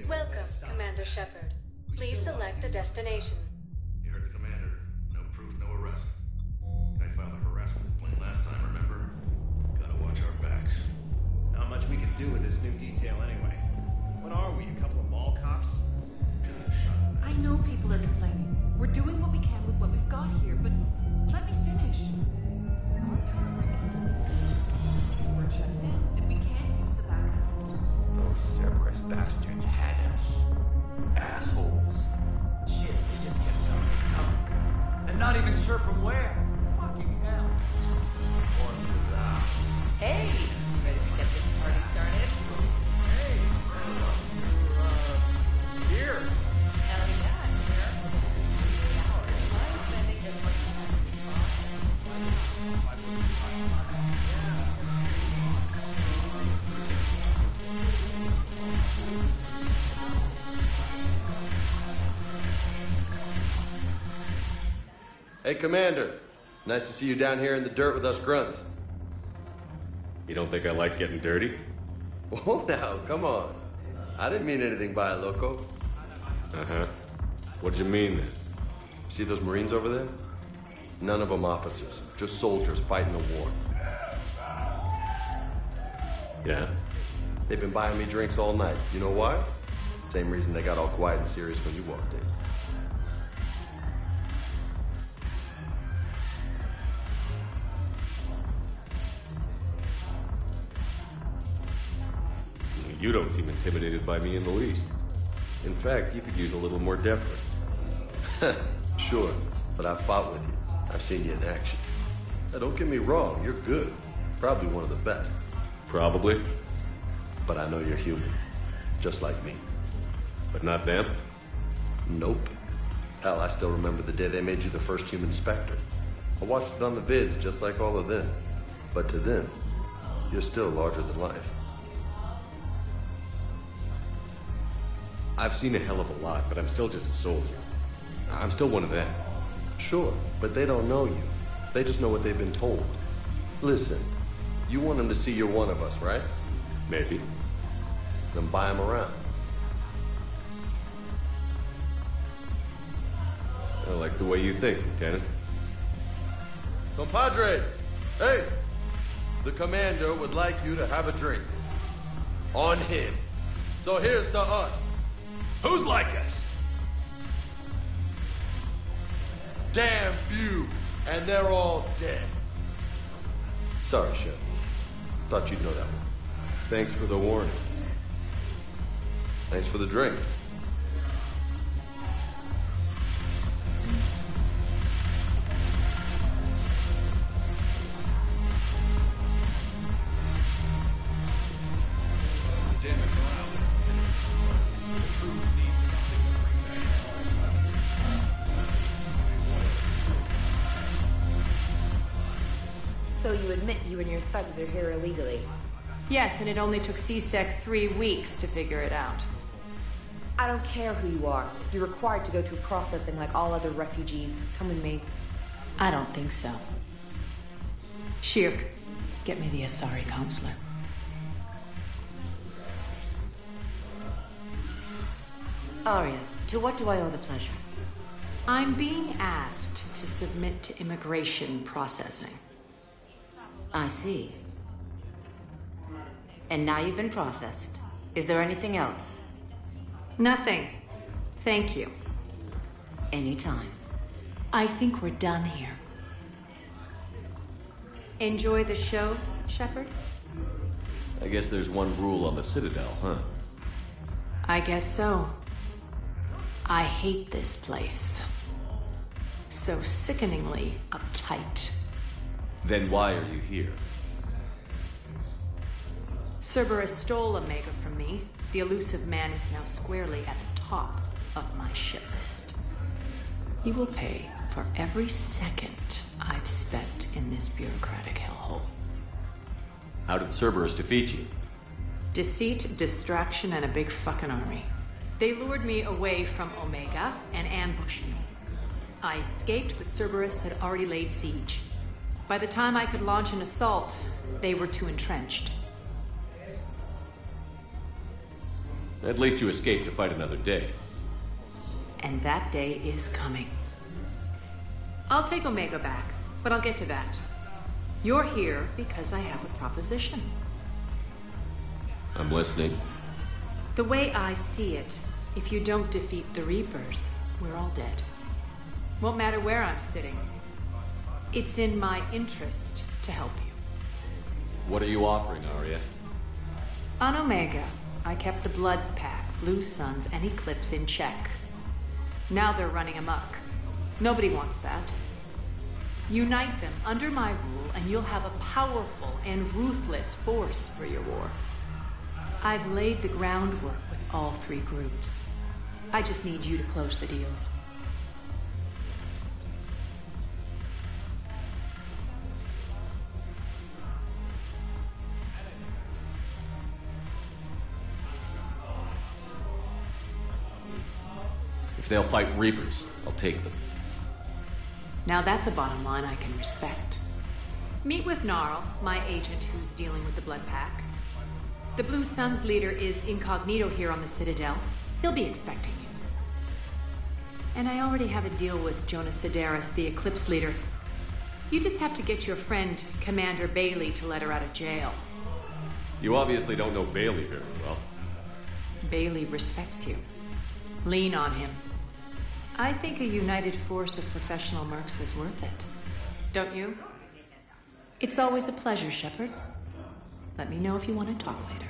Welcome, Commander Shepard. Please select a destination. You heard the commander. No proof, no arrest. I filed a harassment complaint last time, remember? Gotta watch our backs. Not much we can do with this new detail anyway. What are we, a couple of mall cops? I know people are complaining. We're doing what we can with what we've got here, but let me finish. Our power shuts down, and we can't use the backup. Those Cerberus bastards had us. Assholes. Shit, they just kept coming and coming. And not even sure from where. Fucking hell. Hey! Ready to get this party started? Hey! Here! Hell yeah, I'm here. 3 hours. I'm spending just what you have to be Hey, Commander. Nice to see you down here in the dirt with us grunts. You don't think I like getting dirty? Oh, now, come on. I didn't mean anything by it, loco. Uh-huh. What did you mean, then? See those Marines over there? None of them officers, just soldiers fighting the war. Yeah? They've been buying me drinks all night. You know why? Same reason they got all quiet and serious when you walked in. You don't seem intimidated by me in the least. In fact, you could use a little more deference. Sure, but I've fought with you. I've seen you in action. Now, don't get me wrong, you're good. Probably one of the best. Probably. But I know you're human. Just like me. But not them? Nope. Hell, I still remember the day they made you the first human Spectre. I watched it on the vids, just like all of them. But to them, you're still larger than life. I've seen a hell of a lot, but I'm still just a soldier. I'm still one of them. Sure, but they don't know you. They just know what they've been told. Listen, you want them to see you're one of us, right? Maybe. Then buy them around. I like the way you think, Lieutenant. Compadres! Hey! The commander would like you to have a drink. On him. So here's to us. Who's like us? Damn few, and they're all dead. Sorry, Shep. Thought you'd know that one. Thanks for the warning. Thanks for the drink. So you admit you and your thugs are here illegally? Yes, and it only took C-Sec 3 weeks to figure it out. I don't care who you are. You're required to go through processing like all other refugees. Come with me. I don't think so. Shirk, get me the Asari consular. Arya, to what do I owe the pleasure? I'm being asked to submit to immigration processing. I see. And now you've been processed. Is there anything else? Nothing. Thank you. Anytime. I think we're done here. Enjoy the show, Shepard? I guess there's one rule on the Citadel, huh? I guess so. I hate this place. So sickeningly uptight. Then why are you here? Cerberus stole Omega from me. The elusive man is now squarely at the top of my shit list. He will pay for every second I've spent in this bureaucratic hellhole. How did Cerberus defeat you? Deceit, distraction, and a big fucking army. They lured me away from Omega and ambushed me. I escaped, but Cerberus had already laid siege. By the time I could launch an assault, they were too entrenched. At least you escaped to fight another day. And that day is coming. I'll take Omega back, but I'll get to that. You're here because I have a proposition. I'm listening. The way I see it, if you don't defeat the Reapers, we're all dead. Won't matter where I'm sitting. It's in my interest to help you. What are you offering, Arya? On Omega, I kept the Blood Pack, Blue Suns, and Eclipse in check. Now they're running amok. Nobody wants that. Unite them under my rule, and you'll have a powerful and ruthless force for your war. I've laid the groundwork with all three groups. I just need you to close the deals. If they'll fight Reapers, I'll take them. Now that's a bottom line I can respect. Meet with Gnarl, my agent who's dealing with the Blood Pack. The Blue Suns leader is incognito here on the Citadel. He'll be expecting you. And I already have a deal with Jonas Sidaris, the Eclipse leader. You just have to get your friend, Commander Bailey, to let her out of jail. You obviously don't know Bailey very well. Bailey respects you. Lean on him. I think a united force of professional mercs is worth it. Don't you? It's always a pleasure, Shepard. Let me know if you want to talk later.